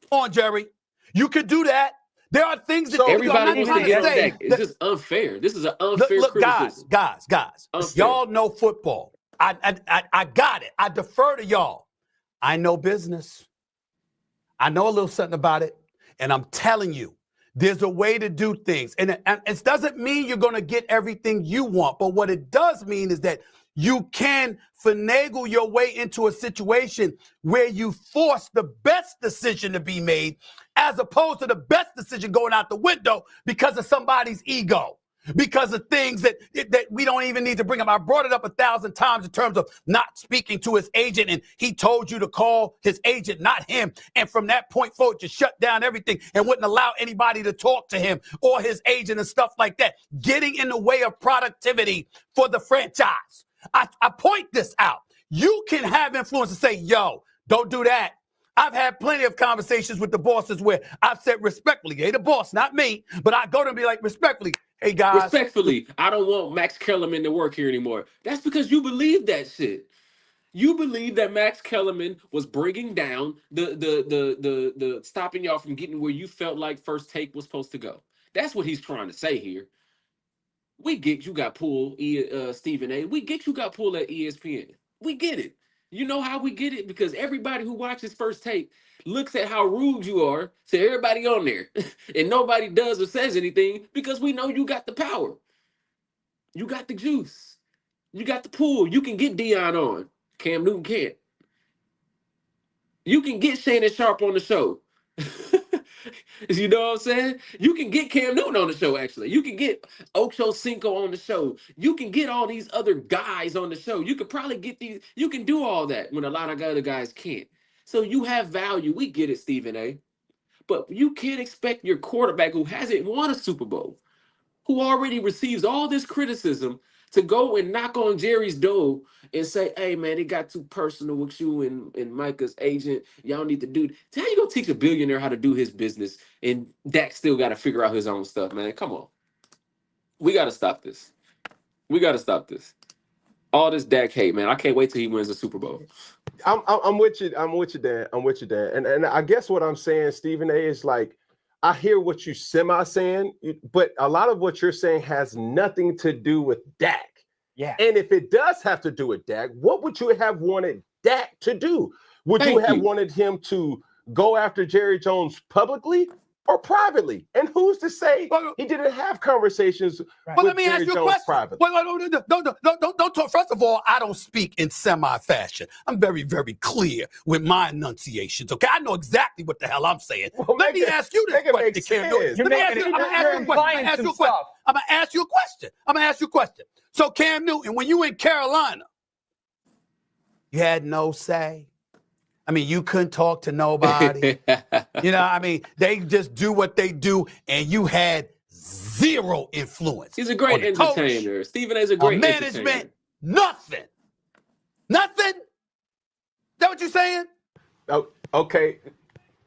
S4: Come on, Jerry. You could do that. There are things that
S1: everybody needs to get on Dak. It's just unfair. This is an unfair criticism.
S4: Guys.
S1: Unfair.
S4: Y'all know football. I got it. I defer to y'all. I know business. I know a little something about it. And I'm telling you, there's a way to do things. And it doesn't mean you're going to get everything you want. But what it does mean is that you can finagle your way into a situation where you force the best decision to be made as opposed to the best decision going out the window because of somebody's ego, because of things that we don't even need to bring up. I brought it up 1,000 times in terms of not speaking to his agent, and he told you to call his agent, not him. And from that point forward, you shut down everything and wouldn't allow anybody to talk to him or his agent and stuff like that, getting in the way of productivity for the franchise. I point this out. You can have influence and say, yo, don't do that. I've had plenty of conversations with the bosses where I've said respectfully, hey, the boss, not me, but I go to them and be like, respectfully, hey, guys.
S1: Respectfully, I don't want Max Kellerman to work here anymore. That's because you believe that shit. You believe that Max Kellerman was bringing down the stopping y'all from getting where you felt like First Take was supposed to go. That's what he's trying to say here. We get you got pulled, Stephen A. We get you got pulled at ESPN. We get it. You know how we get it? Because everybody who watches First Take looks at how rude you are to everybody on there. And nobody does or says anything because we know you got the power. You got the juice. You got the pull. You can get Dion on. Cam Newton can't. You can get Shannon Sharp on the show. You know what I'm saying? You can get Cam Newton on the show, actually. You can get Ocho Cinco on the show. You can get all these other guys on the show. You could probably get these. You can do all that when a lot of other guys can't. So you have value. We get it, Stephen A. But you can't expect your quarterback who hasn't won a Super Bowl, who already receives all this criticism, to go and knock on Jerry's door and say, hey, man, it got too personal with you and Micah's agent. Y'all need to do – how you going to teach a billionaire how to do his business and Dak still got to figure out his own stuff, man? Come on. We got to stop this. We got to stop this. All this Dak hate, man. I can't wait till he wins the Super Bowl.
S5: I'm with you. I'm with you, Dan. I'm with you, Dan. And I guess what I'm saying, Stephen A., is like, I hear what you saying, but a lot of what you're saying has nothing to do with Dak.
S3: Yeah.
S5: And if it does have to do with Dak, what would you have wanted Dak to do? Would you have wanted him to go after Jerry Jones publicly or privately? And who's to say he didn't have conversations with Jerry Jones privately?
S4: Don't talk. First of all, I don't speak in semi-fashion. I'm very, very clear with my enunciations. Okay, I know exactly what the hell I'm saying.
S5: Well,
S4: let me ask you this question, Cam Newton. I'm gonna ask you a question. So, Cam Newton, when you in Carolina, you had no say. I mean, you couldn't talk to nobody. They just do what they do, and you had zero influence.
S1: He's a great entertainer.
S4: Coach,
S1: Stephen A. is a great
S4: management,
S1: entertainer.
S4: Nothing. Is that what you're saying?
S5: Oh, okay.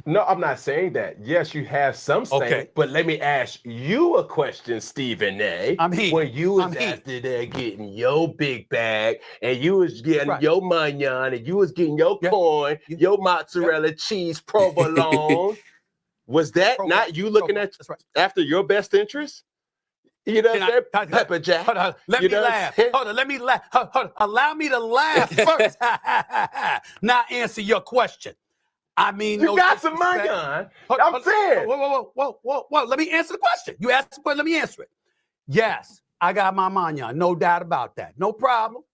S5: No, I'm not saying that. Yes, you have some say, but let me ask you a question, Stephen A. When you was after there getting your big bag and you was getting your mignon and you was getting your corn, your mozzarella cheese provolone, was that not you looking at after your best interest? You know what I'm saying? Pepper Jack.
S4: Hold on, let me laugh. Hold on, let me laugh. Hold on, allow me to laugh first. Now answer your question. I mean,
S5: you got some money on. I'm saying.
S4: Whoa. Let me answer the question. You asked the question, let me answer it. Yes, I got my mignon. No doubt about that. No problem.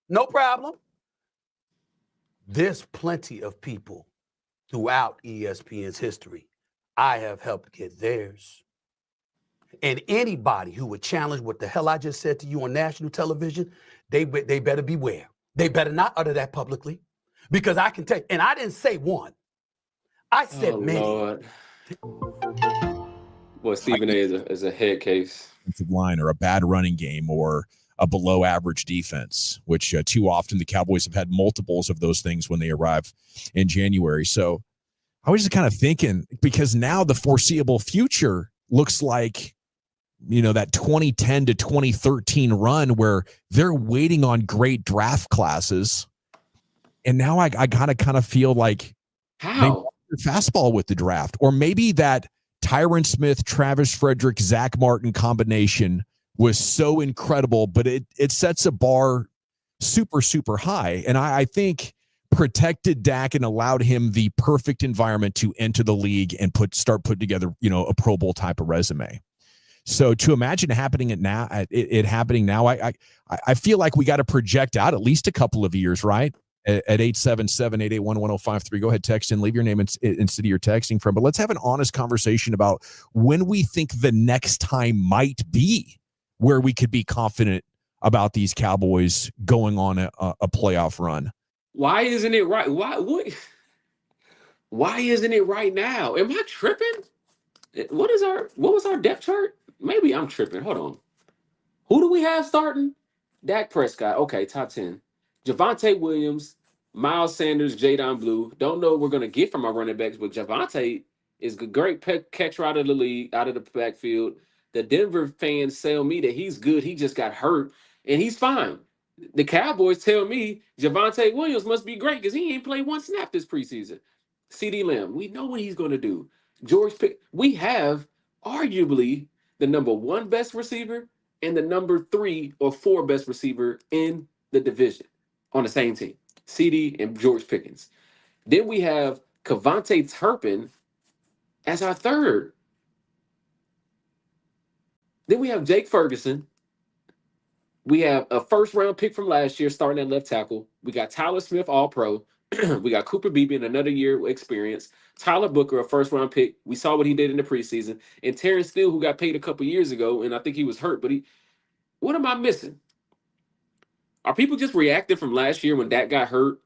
S4: There's plenty of people throughout ESPN's history I have helped get theirs. And anybody who would challenge what the hell I just said to you on national television, they better beware. They better not utter that publicly. Because I can tell you, and I didn't say one. I said many.
S1: Lord. Well, Stephen A. is a head case.
S6: Line or a bad running game or a below average defense, which too often the Cowboys have had multiples of those things when they arrive in January. So I was just kind of thinking, because now the foreseeable future looks like, that 2010 to 2013 run where they're waiting on great draft classes. And now I gotta kind of feel like
S1: how
S6: fastball with the draft, or maybe that Tyron Smith, Travis Frederick, Zach Martin combination was so incredible, but it sets a bar super, super high. And I think protected Dak and allowed him the perfect environment to enter the league and start putting together, a Pro Bowl type of resume. So to imagine it happening now, I feel like we got to project out at least a couple of years, right? At 877-881-1053. Go ahead, text in, leave your name and city you're texting from. But let's have an honest conversation about when we think the next time might be where we could be confident about these Cowboys going on a playoff run.
S1: Why isn't it right? Why isn't it right now? Am I tripping? What was our depth chart? Maybe I'm tripping. Hold on. Who do we have starting? Dak Prescott. Okay, top 10. Javonte Williams, Miles Sanders, Jadon Blue. Don't know what we're going to get from our running backs, but Javonte is a great catcher out of the league, out of the backfield. The Denver fans tell me that he's good. He just got hurt, and he's fine. The Cowboys tell me Javonte Williams must be great because he ain't played one snap this preseason. CeeDee Lamb, we know what he's going to do. We have arguably the number 1 best receiver and the number 3 or 4 best receiver in the division on the same team, CD and George Pickens. Then we have Kevontae Turpin as our 3rd. Then we have Jake Ferguson. We have a first-round pick from last year starting at left tackle. We got Tyler Smith, All-Pro. We got Cooper Beebe in another year experience. Tyler Booker, a first-round pick. We saw what he did in the preseason. And Terrence Steele, who got paid a couple years ago, and I think he was hurt. But what am I missing? Are people just reacting from last year when Dak got hurt?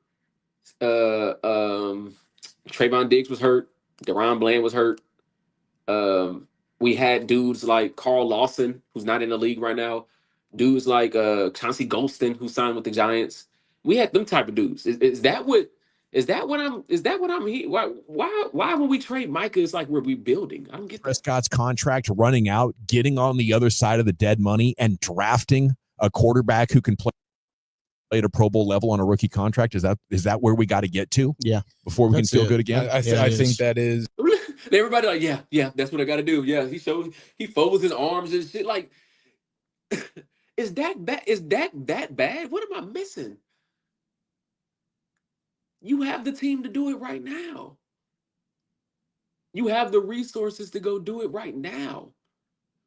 S1: Trayvon Diggs was hurt. Deron Bland was hurt. We had dudes like Carl Lawson, who's not in the league right now. Dudes like Chauncey Golston, who signed with the Giants. We had them type of dudes. Is that what I'm here? Why when we trade Micah, it's like we're rebuilding? I don't get that.
S6: Prescott's contract running out, getting on the other side of the dead money, and drafting a quarterback who can play at a Pro Bowl level on a rookie contract. Is that where we got to get to?
S7: Yeah.
S6: Before we can feel good again?
S7: I think that is.
S1: Everybody like, yeah, that's what I got to do. Yeah, he folds his arms and shit. Like, is that bad? Is that bad? What am I missing? You have the team to do it right now. You have the resources to go do it right now.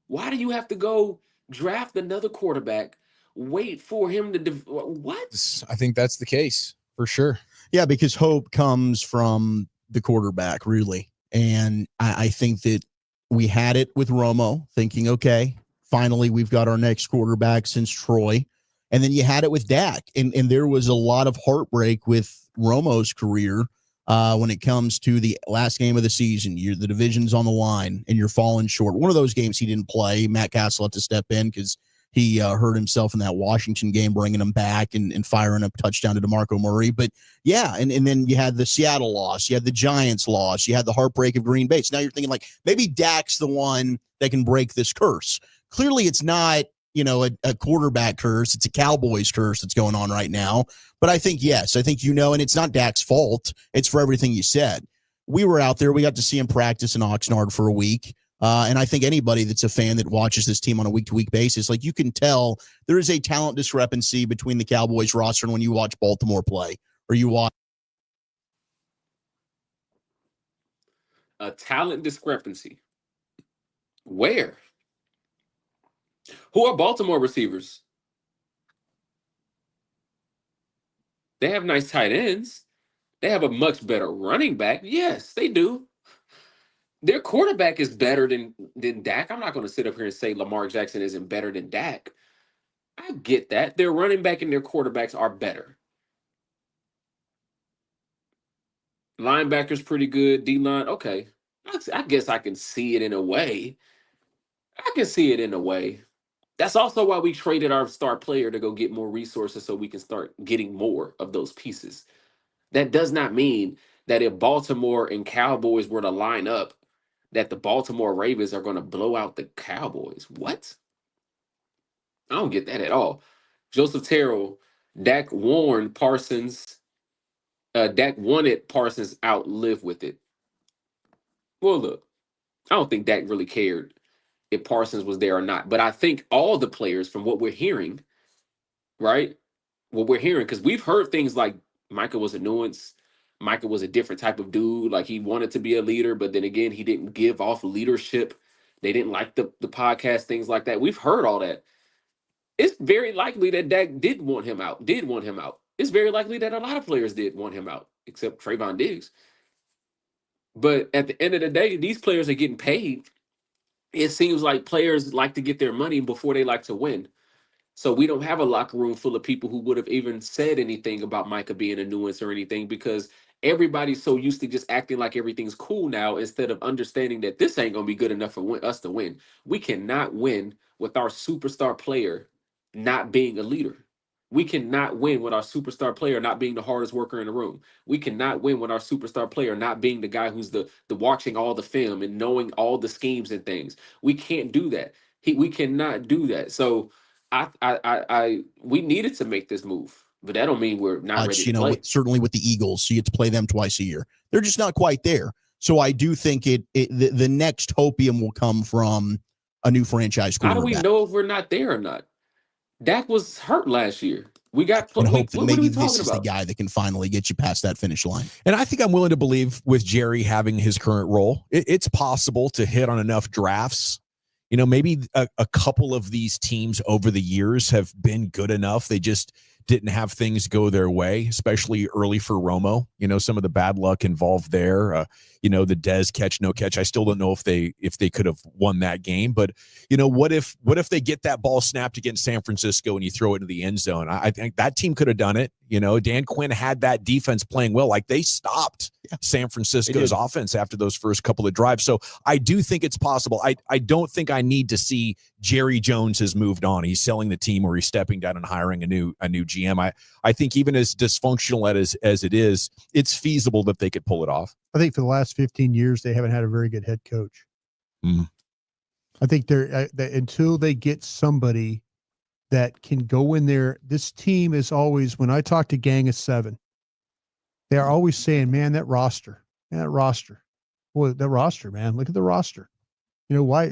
S1: Why do you have to go draft another quarterback, wait for him to what?
S6: I think that's the case for sure.
S7: Yeah, because hope comes from the quarterback, really. And I think that we had it with Romo, thinking, okay, finally we've got our next quarterback since Troy. And then you had it with Dak. And there was a lot of heartbreak with Romo's career when it comes to the last game of the season. The division's on the line, and you're falling short. One of those games he didn't play. Matt Castle had to step in because he hurt himself in that Washington game, bringing him back and firing a touchdown to DeMarco Murray. But, yeah, and then you had the Seattle loss. You had the Giants loss. You had the heartbreak of Green Bay. So now you're thinking, like, maybe Dak's the one that can break this curse. Clearly it's not, a quarterback curse. It's a Cowboys curse that's going on right now. But I think, yes, and it's not Dak's fault. It's for everything you said. We were out there. We got to see him practice in Oxnard for a week. And I think anybody that's a fan that watches this team on a week-to-week basis, like, you can tell there is a talent discrepancy between the Cowboys roster and when you watch Baltimore play or you watch.
S1: A talent discrepancy. Where? Who are Baltimore receivers? They have nice tight ends. They have a much better running back. Yes, they do. Their quarterback is better than Dak. I'm not going to sit up here and say Lamar Jackson isn't better than Dak. I get that. Their running back and their quarterbacks are better. Linebackers pretty good. D-line, okay. I guess I can see it in a way. That's also why we traded our star player to go get more resources so we can start getting more of those pieces. That does not mean that if Baltimore and Cowboys were to line up, that the Baltimore Ravens are going to blow out the Cowboys. What? I don't get that at all. Joseph Terrell, Dak warned Parsons. Dak wanted Parsons out, live with it. Well, look, I don't think Dak really cared if Parsons was there or not. But I think all the players, from what we're hearing, right? What we're hearing, because we've heard things like Micah was a nuance. Micah was a different type of dude. Like, he wanted to be a leader, but then again, he didn't give off leadership. They didn't like the podcast, things like that. We've heard all that. It's very likely that Dak did want him out. It's very likely that a lot of players did want him out, except Trayvon Diggs. But at the end of the day, these players are getting paid. It seems like players like to get their money before they like to win. So we don't have a locker room full of people who would have even said anything about Micah being a nuance or anything, because everybody's so used to just acting like everything's cool now instead of understanding that this ain't going to be good enough for us to win. We cannot win with our superstar player not being a leader. We cannot win with our superstar player not being the hardest worker in the room. We cannot win with our superstar player not being the guy who's the watching all the film and knowing all the schemes and things. We can't do that. We cannot do that. So we needed to make this move, but that don't mean we're not ready to play.
S7: Certainly with the Eagles, so you get to play them twice a year. They're just not quite there. So I do think the next hopium will come from a new franchise quarterback.
S1: How do we know if we're not there or not? Dak was hurt last year. We got
S7: and hope that maybe this is the guy that can finally get you past that finish line.
S6: And I think I'm willing to believe with Jerry having his current role, it's possible to hit on enough drafts. Maybe a couple of these teams over the years have been good enough. They just didn't have things go their way, especially early for Romo. Some of the bad luck involved there. The Dez catch, no catch. I still don't know if they could have won that game. But what if they get that ball snapped against San Francisco and you throw it into the end zone? I think that team could have done it. Dan Quinn had that defense playing well. Like, they stopped San Francisco's offense after those first couple of drives. So I do think it's possible. I don't think I need to see Jerry Jones has moved on. He's selling the team, or he's stepping down and hiring a new GM. I think even as dysfunctional as it is, it's feasible that they could pull it off.
S8: I think for the last 15 years, they haven't had a very good head coach. I think they're until they get somebody that can go in there. This team is always, when I talk to Gang of Seven, they are always saying, man, that roster. Boy, that roster, man, look at the roster. Why,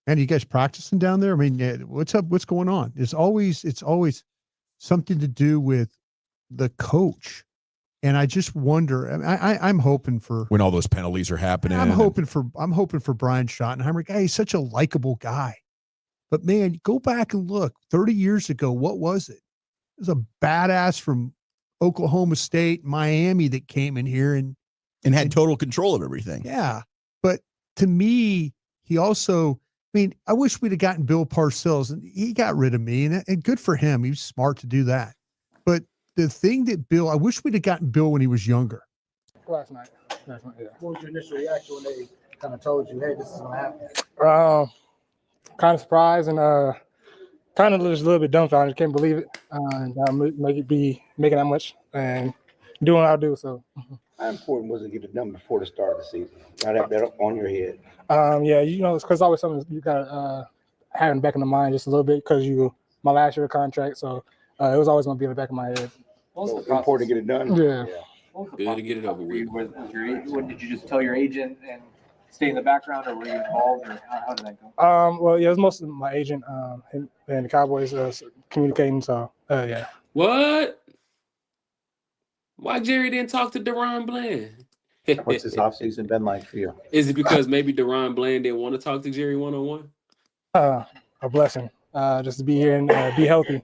S8: and you guys practicing down there? I mean, what's up? What's going on? It's always something to do with the coach. And I just wonder. I'm hoping for
S6: when all those penalties are happening.
S8: I'm hoping for Brian Schottenheimer. Guy, he's such a likable guy. But man, go back and look. 30 years ago, what was it? It was a badass from Oklahoma State, Miami that came in here and
S7: had total control of everything.
S8: Yeah. But to me, he also, I mean, I wish we'd have gotten Bill Parcells, and he got rid of me, and good for him. He was smart to do that. But the thing that I wish we'd have gotten Bill when he was younger.
S9: Last night, yeah. What was your initial reaction when they kind of told you, hey, this is going to happen?
S10: Kind of surprised and kind of just a little bit dumbfounded. Can't believe it. Making that much and doing what I do. So,
S9: how important was it to get it done before the start of the season? Not have that on your head.
S10: Yeah, it's because always something you got have in the back of the mind just a little bit because my last year contract. So it was always going to be in the back of my head.
S9: So important to get it done.
S10: Yeah.
S1: Good to get it over with.
S11: What did you just tell your agent and stay in the background, or were you involved, or how did that go?
S10: Well, yeah, it was mostly my agent and the Cowboys communicating. So, yeah.
S1: What? Why Jerry didn't talk to Deron Bland?
S9: What's this offseason been like for you?
S1: Is it because maybe Deron Bland didn't want to talk to Jerry one-on-one?
S10: A blessing, just to be here and be healthy.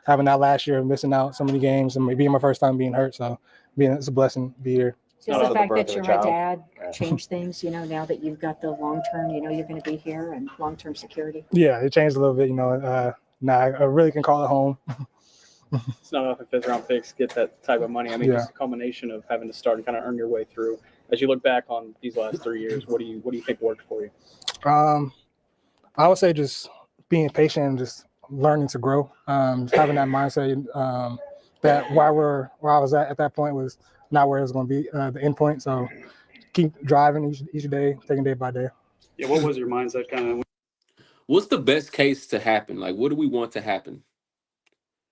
S10: Having that last year, missing out so many games, and being my first time being hurt. So, it's a blessing to be here.
S12: Does the fact that you're a dad change things, now that you've got the long-term, you're going to be here and long-term security?
S10: Yeah, it changed a little bit, now I really can call it home.
S13: It's not enough if fifth-round picks get that type of money. I mean, It's a combination of having to start and kind of earn your way through. As you look back on these last 3 years, what do you think worked for you?
S10: I would say just being patient and just learning to grow. Just having that mindset that where I was at that point was not where it was going to be the end point. So keep driving each day, taking day by day.
S13: Yeah, what was your mindset kind of?
S1: What's the best case to happen? Like, what do we want to happen?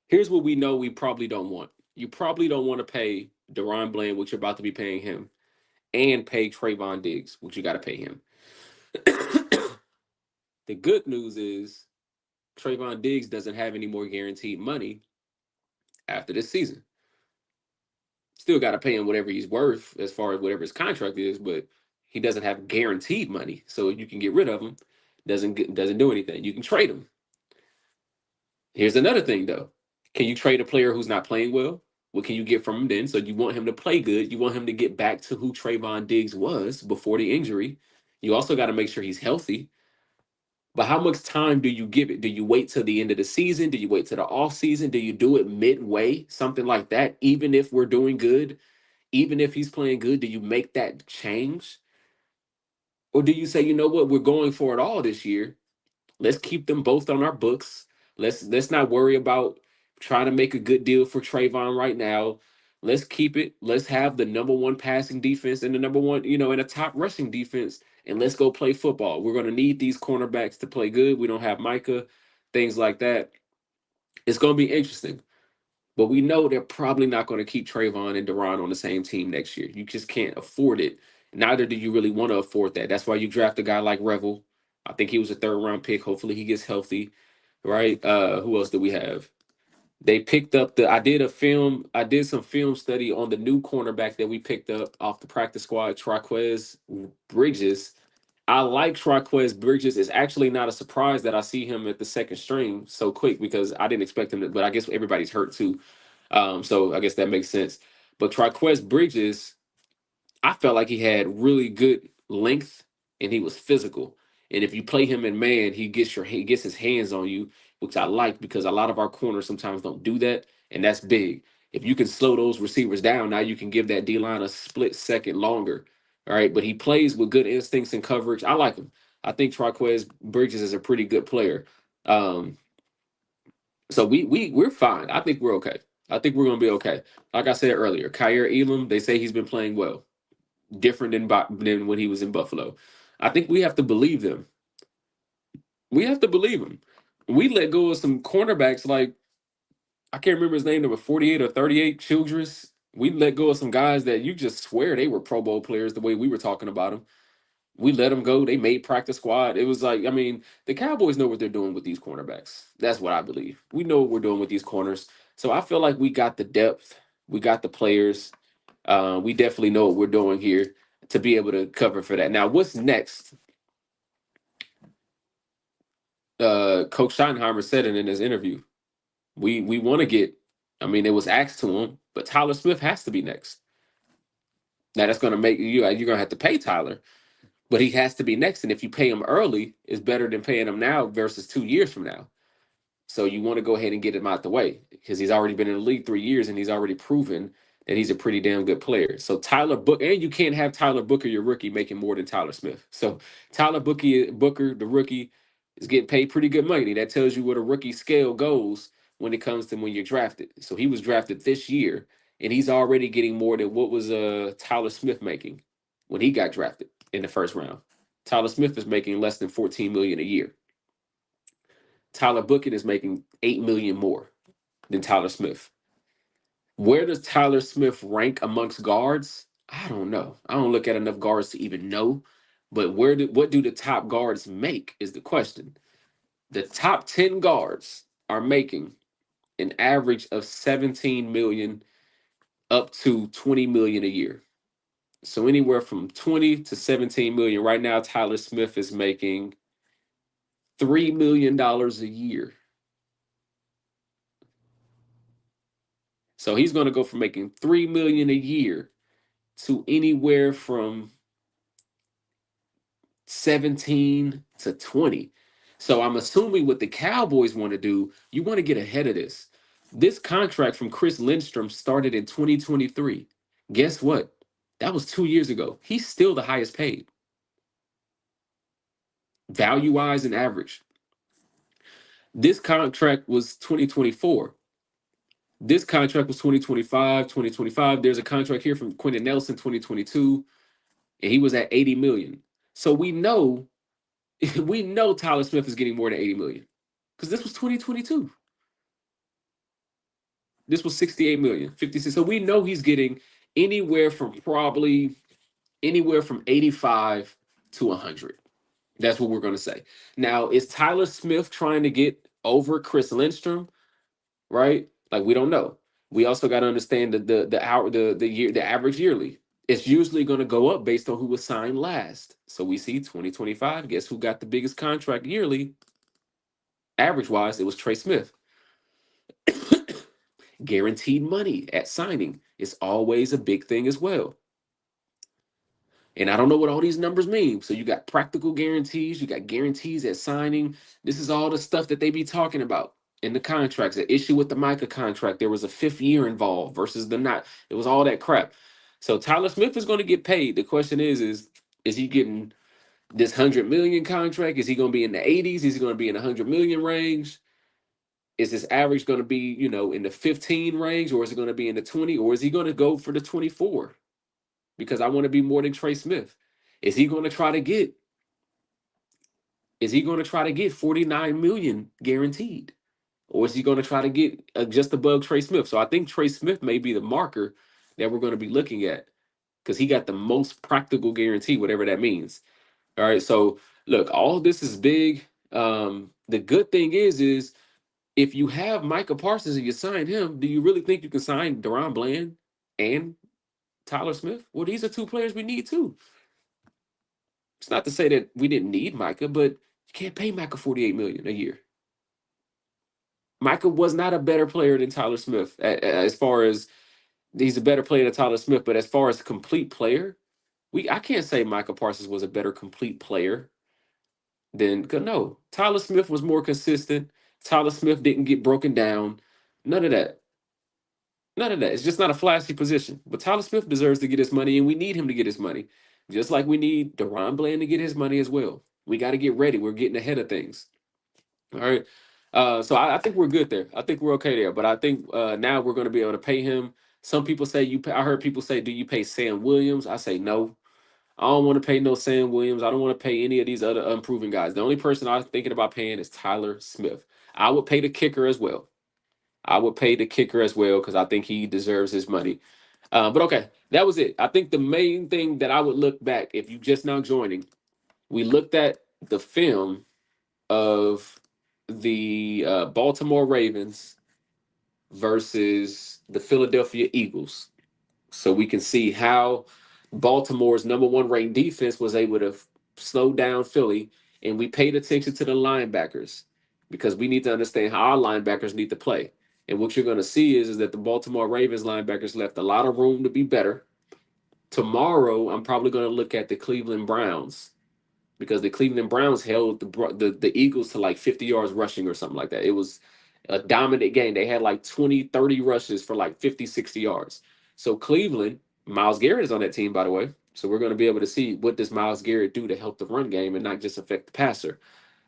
S1: Here's what we know we probably don't want. You probably don't want to pay Deron Bland, which you're about to be paying him, and pay Trayvon Diggs, which you got to pay him. The good news is Trayvon Diggs doesn't have any more guaranteed money after this season. Still got to pay him whatever he's worth as far as whatever his contract is, but he doesn't have guaranteed money. So you can get rid of him. Doesn't do anything. You can trade him. Here's another thing, though. Can you trade a player who's not playing well? What can you get from him then? So you want him to play good. You want him to get back to who Trayvon Diggs was before the injury. You also got to make sure he's healthy. But how much time do you give it? Do you wait till the end of the season? Do you wait till the off season? Do you do it midway? Something like that. Even if we're doing good, even if he's playing good, do you make that change? Or do you say, you know what, we're going for it all this year. Let's keep them both on our books. Let's not worry about trying to make a good deal for Trayvon right now. Let's keep it. Let's have the number one passing defense and the number one, and a top rushing defense. And let's go play football. We're going to need these cornerbacks to play good. We don't have Micah, things like that. It's going to be interesting. But we know they're probably not going to keep Trayvon and Deron on the same team next year. You just can't afford it. Neither do you really want to afford that. That's why you draft a guy like Revel. I think he was a third-round pick. Hopefully he gets healthy, right? Who else do we have? They picked up I did some film study on the new cornerback that we picked up off the practice squad, Traquez Bridges. I like Traquez Bridges. It's actually not a surprise that I see him at the second string so quick because I didn't expect him to, but I guess everybody's hurt too. So I guess that makes sense. But Traquez Bridges, I felt like he had really good length and he was physical. And if you play him in man, he gets his hands on you, which I like because a lot of our corners sometimes don't do that, and that's big. If you can slow those receivers down, now you can give that D-line a split second longer. All right, but he plays with good instincts and coverage. I like him. I think Traquez Bridges is a pretty good player. So we're fine. I think we're okay. I think we're gonna be okay. Like I said earlier, Kyer Elam, they say he's been playing well, different than when he was in Buffalo. I think we have to believe them. We have to believe him. We let go of some cornerbacks like I can't remember his name, number 48 or 38, Childress. We let go of some guys that you just swear they were Pro Bowl players the way we were talking about them. We let them go. They made practice squad. It was like, the Cowboys know what they're doing with these cornerbacks. That's what I believe. We know what we're doing with these corners. So I feel like we got the depth. We got the players. We definitely know what we're doing here to be able to cover for that. Now, what's next? Coach Schottenheimer said it in his interview. We want to get. I mean, it was asked to him, but Tyler Smith has to be next. Now that's going to make you're going to have to pay Tyler, but he has to be next. And if you pay him early, it's better than paying him now versus 2 years from now. So you want to go ahead and get him out the way because he's already been in the league 3 years and he's already proven that he's a pretty damn good player. So Tyler Booker, and you can't have Tyler Booker, your rookie, making more than Tyler Smith. So Tyler Booker, the rookie, is getting paid pretty good money. That tells you where the rookie scale goes when it comes to when you're drafted. So he was drafted this year, and he's already getting more than what was Tyler Smith making when he got drafted in the first round. Tyler Smith is making less than $14 million a year. Tyler Booker is making $8 million more than Tyler Smith. Where does Tyler Smith rank amongst guards? I don't know. I don't look at enough guards to even know. But what do the top guards make is the question. The top 10 guards are making an average of 17 million up to 20 million a year. So anywhere from 20 to 17 million. Right now, Tyler Smith is making $3 million a year. So he's going to go from making $3 million a year to anywhere from 17 to 20. So I'm assuming what the Cowboys want to do, you want to get ahead of this. This contract from Chris Lindstrom started in 2023. Guess what? That was 2 years ago. He's still the highest paid. Value-wise and average. This contract was 2024. This contract was 2025. There's a contract here from Quentin Nelson, 2022, and he was at 80 million. So we know Tyler Smith is getting more than 80 million because this was 2022. This was 68 million, 56. So we know he's getting anywhere from 85 to 100. That's what we're going to say. Now, is Tyler Smith trying to get over Chris Lindstrom? Right? Like, we don't know. We also got to understand the average yearly. It's usually going to go up based on who was signed last. So we see 2025. Guess who got the biggest contract yearly? Average wise, it was Trey Smith. Guaranteed money at signing is always a big thing as well. And I don't know what all these numbers mean. So you got practical guarantees, you got guarantees at signing. This is all the stuff that they be talking about in the contracts. The issue with the Micah contract, there was a 5th year involved versus the not. It was all that crap. So Tyler Smith is going to get paid. The question is he getting this 100 million contract? Is he going to be in the 80s? Is he going to be in the 100 million range? Is his average going to be, in the 15 range, or is it going to be in the 20, or is he going to go for the 24? Because I want to be more than Trey Smith. Is he going to try to get 49 million guaranteed? Or is he going to try to get just above Trey Smith? So I think Trey Smith may be the marker that we're going to be looking at because he got the most practical guarantee, whatever that means. All right. So look, all of this is big. The good thing is if you have Micah Parsons and you sign him, do you really think you can sign Deron Bland and Tyler Smith? Well, these are 2 players we need too. It's not to say that we didn't need Micah, but you can't pay Micah $48 million a year. Micah was not a better player than Tyler Smith as far as he's a better player than Tyler Smith, but as far as complete player, I can't say Micah Parsons was a better complete player than no. Tyler Smith was more consistent. Tyler Smith didn't get broken down. None of that. None of that. It's just not a flashy position. But Tyler Smith deserves to get his money, and we need him to get his money. Just like we need Deron Bland to get his money as well. We got to get ready. We're getting ahead of things. All right. So I think we're good there. I think we're okay there. But I think now we're going to be able to pay him. Some people say I heard people say, do you pay Sam Williams? I say no. I don't want to pay no Sam Williams. I don't want to pay any of these other unproven guys. The only person I'm thinking about paying is Tyler Smith. I would pay the kicker as well. Because I think he deserves his money. But okay, that was it. I think the main thing that I would look back, if you just now joining, we looked at the film of the Baltimore Ravens versus the Philadelphia Eagles. So we can see how Baltimore's number one ranked defense was able to slow down Philly. And we paid attention to the linebackers because we need to understand how our linebackers need to play. And what you're going to see is that the Baltimore Ravens linebackers left a lot of room to be better. Tomorrow, I'm probably going to look at the Cleveland Browns because the Cleveland Browns held the Eagles to like 50 yards rushing or something like that. It was a dominant game. They had like 20, 30 rushes for like 50, 60 yards. So Cleveland, Myles Garrett is on that team, by the way. So we're going to be able to see what does Myles Garrett do to help the run game and not just affect the passer.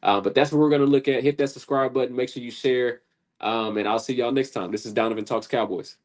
S1: But that's what we're going to look at. Hit that subscribe button. Make sure you share. And I'll see y'all next time. This is Donovan Talks Cowboys.